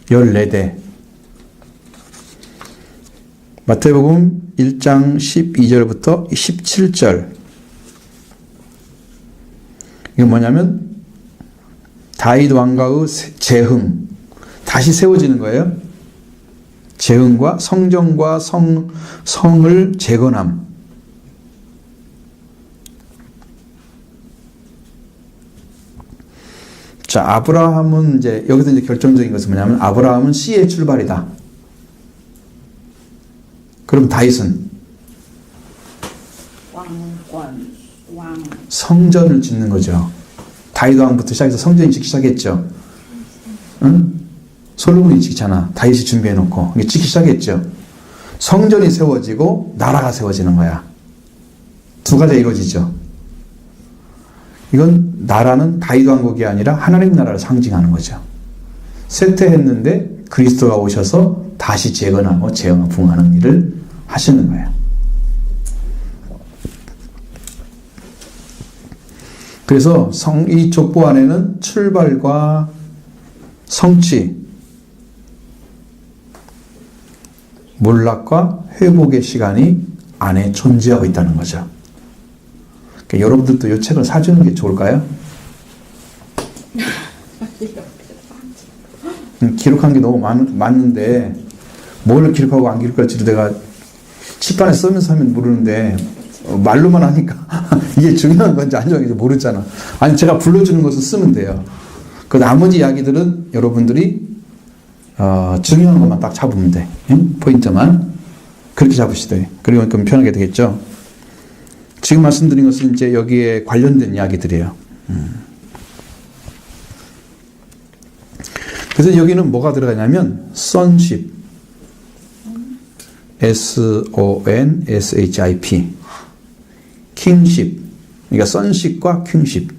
A: 14대. 마태복음 1장 12절부터 17절. 이건 뭐냐면 다윗 왕가의 재흥, 다시 세워지는 거예요. 재흥과 성전과 성을 재건함. 자, 아브라함은 여기서 결정적인 것은 뭐냐면 아브라함은 C의 출발이다. 그럼 다윗은
C: 왕권, 왕.
A: 성전을 짓는 거죠. 다윗 왕부터 시작해서 성전이 짓기 시작했죠. 응? 솔로몬이 짓잖아. 다윗이 준비해놓고 이게 짓기 시작했죠. 성전이 세워지고 나라가 세워지는 거야. 두 가지가 이루어지죠. 이건 나라는 다윗 왕국이 아니라 하나님 나라를 상징하는 거죠. 쇠퇴했는데 그리스도가 오셔서 다시 재건하고 재부흥하는 일을 하시는 거예요. 그래서 이 족보 안에는 출발과 성취, 몰락과 회복의 시간이 안에 존재하고 있다는 거죠. 그러니까 여러분들도 이 책을 사주는 게 좋을까요? 기록한 게 너무 많은데 뭘 기록하고 안 기록할지도 내가 칠판에 쓰면서 하면 모르는데 말로만 하니까 이게 중요한 건지 안 중요한 건지 모르잖아. 아니 제가 불러주는 것을 쓰면 돼요. 그 나머지 이야기들은 여러분들이 중요한 것만 딱 잡으면 돼. 응? 포인트만 그렇게 잡으시되 그리고 그럼 편하게 되겠죠. 지금 말씀드린 것은 이제 여기에 관련된 이야기들이에요. 그래서 여기는 뭐가 들어가냐면 sonship, sonship, kingship, 그러니까 sonship과 kingship.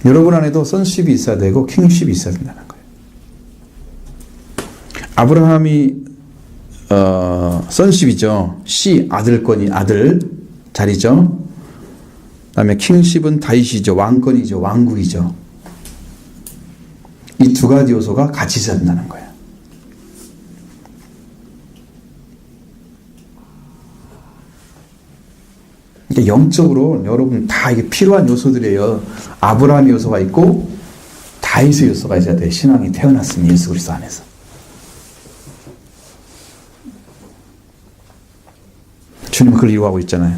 A: 여러분 안에도 sonship이 있어야 되고 kingship이 있어야 된다는 거예요. 아브라함이 sonship이죠. 씨 아들권이 아들 자리죠. 그다음에 kingship은 다윗이죠. 왕권이죠. 왕국이죠. 이 두 가지 요소가 같이 있어야 된다는 거예요. 그러니까 영적으로 여러분 다 이게 필요한 요소들이에요. 아브라함의 요소가 있고 다윗의 요소가 있어야 돼요. 신앙이 태어났으니 예수 그리스도 안에서. 주님은 그걸 이루어가고 있잖아요.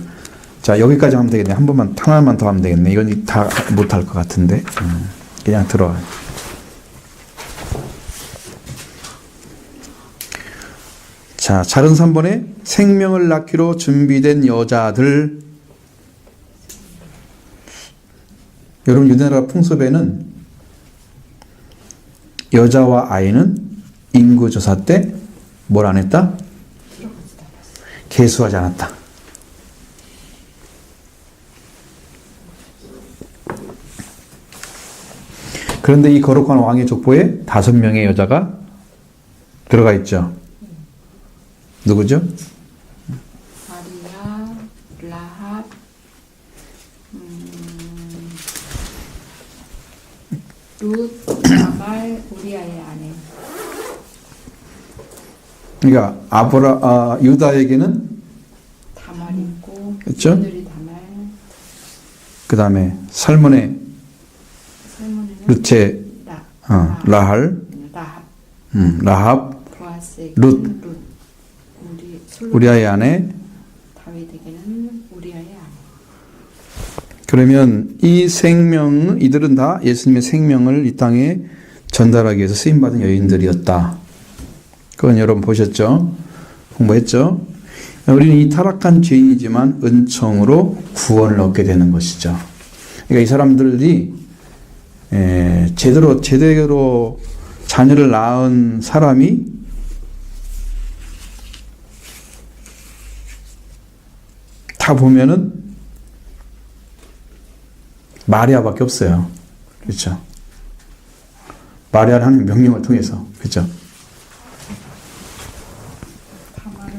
A: 자, 여기까지 하면 되겠네. 한 번만, 하나만 더 하면 되겠네. 이건 다 못할 것 같은데. 그냥 들어와. 자, 자른 3번에 생명을 낳기로 준비된 여자들. 여러분, 유대나라 풍습에는 여자와 아이는 인구조사 때 뭘 안 했다? 계수하지 않았다. 그런데 이 거룩한 왕의 족보에 5명의 여자가 들어가 있죠. 누구죠?
C: 마리아, 라합, 룻, 다말, 우리아의 아내.
A: 그러니까 유다에게는
C: 다말 있고,
A: 그렇죠?
C: 아들이 다말,
A: 그 다음에 살몬의
C: 살몬에는
A: 룻의 라할, 라합,
C: 보아스에게는
A: 룻. 우리아의 아내.
C: 다윗에게는 우리아의 아내.
A: 그러면 이 생명, 이들은 다 예수님의 생명을 이 땅에 전달하기 위해서 쓰임받은 여인들이었다. 그건 여러분 보셨죠? 공부했죠? 우리는 이 타락한 죄인이지만 은총으로 구원을 얻게 되는 것이죠. 그러니까 이 사람들이 제대로 자녀를 낳은 사람이 다 보면은 마리아밖에 없어요. 그렇죠? 마리아는 하나님의 명령을 통해서. 그렇죠?
C: 다말은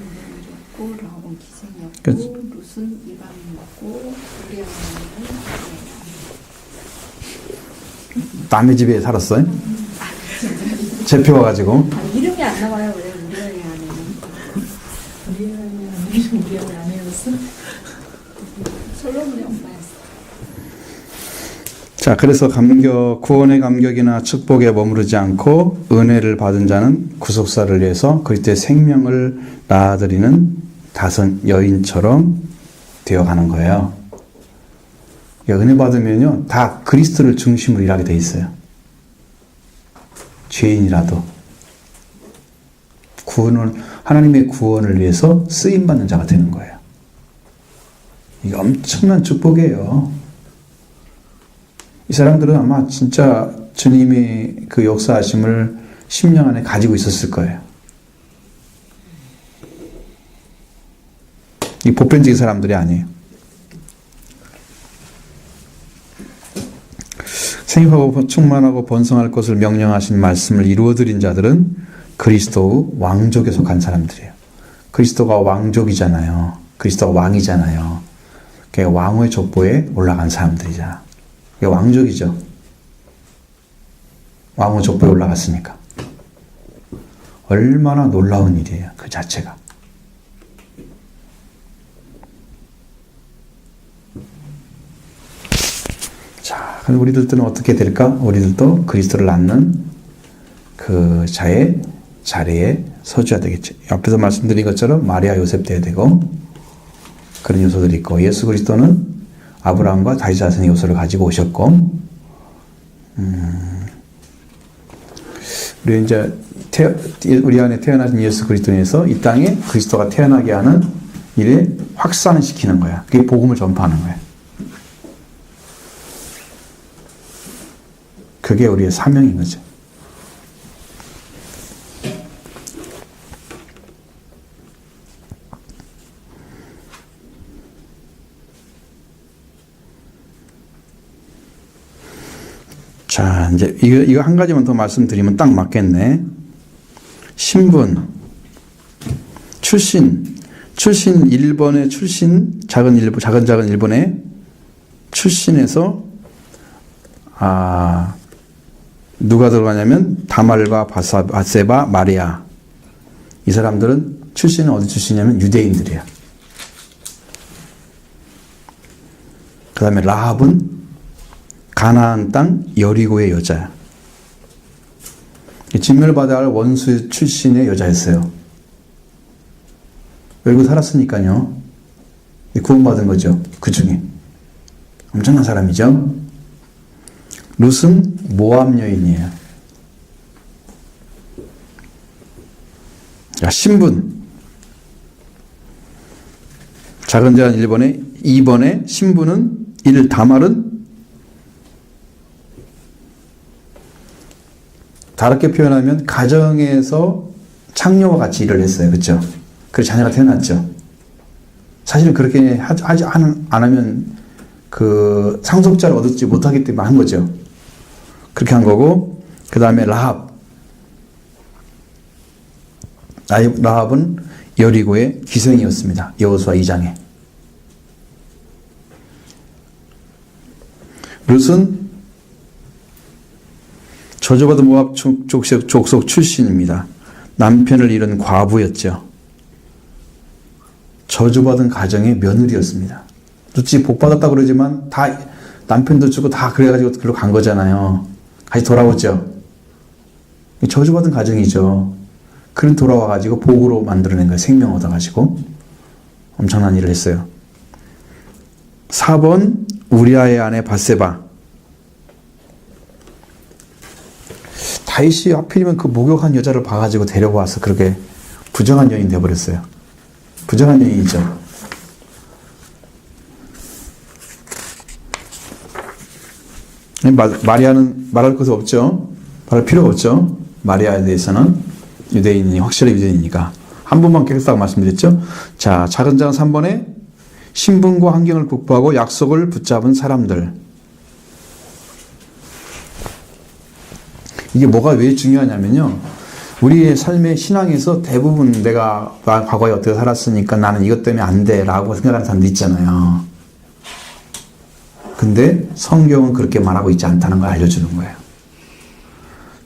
C: 무용이었고, 라합은 기생이었고,
A: 그렇죠.
C: 룻은 이방인이었고, 우리아의 아내는
A: 남의 집에 살았어요. 잡혀와가지고.
C: 이름이 안 나와요. 왜 우리아의 아내는? 우리아의 아내였어? 솔로몬의 엄마였어.
A: 자, 그래서 구원의 감격이나 축복에 머무르지 않고 은혜를 받은 자는 구속사를 위해서 그리스도의 생명을 낳아드리는 5 여인처럼 되어가는 거예요. 그러니까 은혜 받으면요, 다 그리스도를 중심으로 일하게 돼 있어요. 죄인이라도 하나님의 구원을 위해서 쓰임받는 자가 되는 거예요. 이게 엄청난 축복이에요. 이 사람들은 아마 진짜 주님이 그 역사하심을 심령 안에 가지고 있었을 거예요. 이 보편적인 사람들이 아니에요. 생육하고 충만하고 번성할 것을 명령하신 말씀을 이루어드린 자들은 그리스도의 왕족에 속한 사람들이에요. 그리스도가 왕족이잖아요. 그리스도가 왕이잖아요. 그러니까 왕의 족보에 올라간 사람들이잖아. 그게 왕족이죠. 왕의 족보에 올라갔으니까. 얼마나 놀라운 일이에요. 그 자체가. 자, 그럼 우리들도 어떻게 될까? 우리들도 그리스도를 낳는 그 자의 자리에 서줘야 되겠죠. 앞에서 말씀드린 것처럼 마리아 요셉 돼야 되고 그런 요소들이 있고, 예수 그리스도는 아브라함과 다윗 자손의 요소를 가지고 오셨고, 우리 이제 우리 안에 태어나신 예수 그리스도에서 이 땅에 그리스도가 태어나게 하는 일에 확산시키는 거야. 그게 복음을 전파하는 거야. 그게 우리의 사명인 거죠. 자, 이제 이거 한 가지만 더 말씀드리면 딱 맞겠네. 신분, 출신 1번의 출신, 작은 1번의 출신에서 누가 들어가냐면 다말과 바세바, 마리아. 이 사람들은 출신은 어디 출신이냐면 유대인들이야. 그 다음에 라합은 가나안 땅 여리고의 여자야. 진멸받아야 할 원수 출신의 여자였어요. 여리고 살았으니까요. 구원받은 거죠. 그 중에. 엄청난 사람이죠. 룻은 모압 여인이에요. 자, 신분. 작은 자는 2번에 신분은 다말은 다르게 표현하면 가정에서 창녀와 같이 일을 했어요. 그렇죠? 그래서 자녀가 태어났죠. 사실은 그렇게 하지 안 하면 그 상속자를 얻지 못하기 때문에 한 거죠. 그렇게 한 거고, 그 다음에 라합은 여리고의 기생이었습니다. 여호수아 2장에. 룻은 저주받은 모압 족속 출신입니다. 남편을 잃은 과부였죠. 저주받은 가정의 며느리였습니다. 룻이 복받았다고 그러지만 다 남편도 주고 다 그래가지고 글로 간 거잖아요. 다시 돌아오죠. 저주받은 가정이죠. 그런 돌아와가지고 복으로 만들어낸 거예요. 생명 얻어가지고. 엄청난 일을 했어요. 4번 우리아의 아내 바세바. 다윗이 하필이면 그 목욕한 여자를 봐가지고 데려와서 그렇게 부정한 여인 되어버렸어요. 부정한 여인이죠. 마리아는 말할 것도 없죠. 말할 필요가 없죠. 마리아에 대해서는 유대인이 확실히 유대인이니까. 한 번만 깨끗하게 말씀드렸죠. 자, 작은 장 3번에 신분과 환경을 극복하고 약속을 붙잡은 사람들. 이게 뭐가 왜 중요하냐면요. 우리의 삶의 신앙에서 대부분 내가 과거에 어떻게 살았으니까 나는 이것 때문에 안 돼 라고 생각하는 사람들 있잖아요. 근데 성경은 그렇게 말하고 있지 않다는 걸 알려주는 거예요.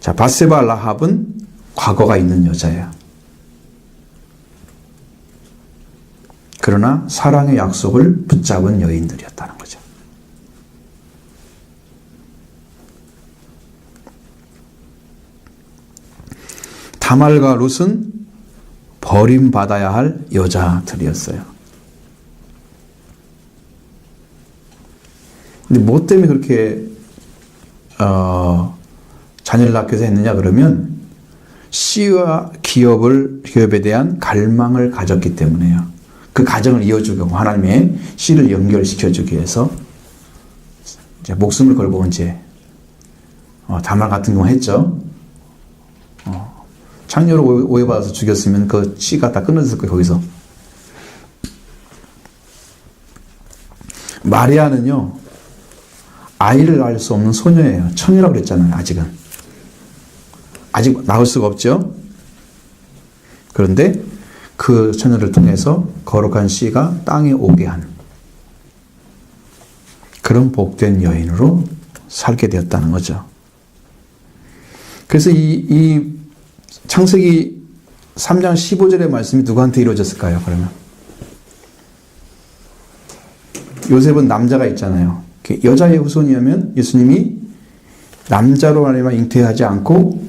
A: 자, 바세바 라합은 과거가 있는 여자예요. 그러나 사랑의 약속을 붙잡은 여인들이었다는 거죠. 다말과 룻은 버림받아야 할 여자들이었어요. 근데 뭐 때문에 그렇게 자녀를 낳기 위해서 했느냐 그러면 씨와 기업에 대한 갈망을 가졌기 때문에요. 그 가정을 이어주고 하나님의 씨를 연결시켜주기 위해서 이제 목숨을 걸고 이제 다말 같은 경우 했죠. 창녀로 오해받아서 죽였으면 그 씨가 다 끊어졌을 거예요. 거기서. 마리아는요, 아이를 낳을 수 없는 소녀예요. 처녀라고 그랬잖아요. 아직 낳을 수가 없죠. 그런데 그 처녀를 통해서 거룩한 씨가 땅에 오게 한 그런 복된 여인으로 살게 되었다는 거죠. 그래서 이 창세기 3장 15절의 말씀이 누구한테 이루어졌을까요? 그러면 요셉은 남자가 있잖아요. 여자의 후손이라면 예수님이 남자로 말미암아 잉태하지 않고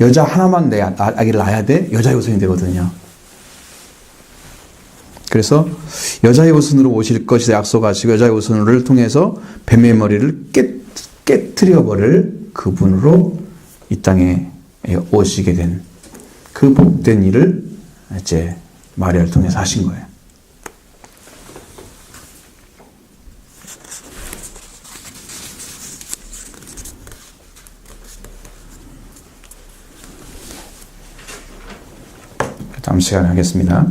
A: 여자 하나만 아기를 낳아야 돼 여자의 후손이 되거든요. 그래서 여자의 후손으로 오실 것이 약속하시고 여자의 후손을 통해서 뱀의 머리를 깨트려 버릴 그분으로 이 땅에 오시게 된 그 복된 일을 이제 마리아를 통해서 하신 거예요. 다음 시간에 하겠습니다.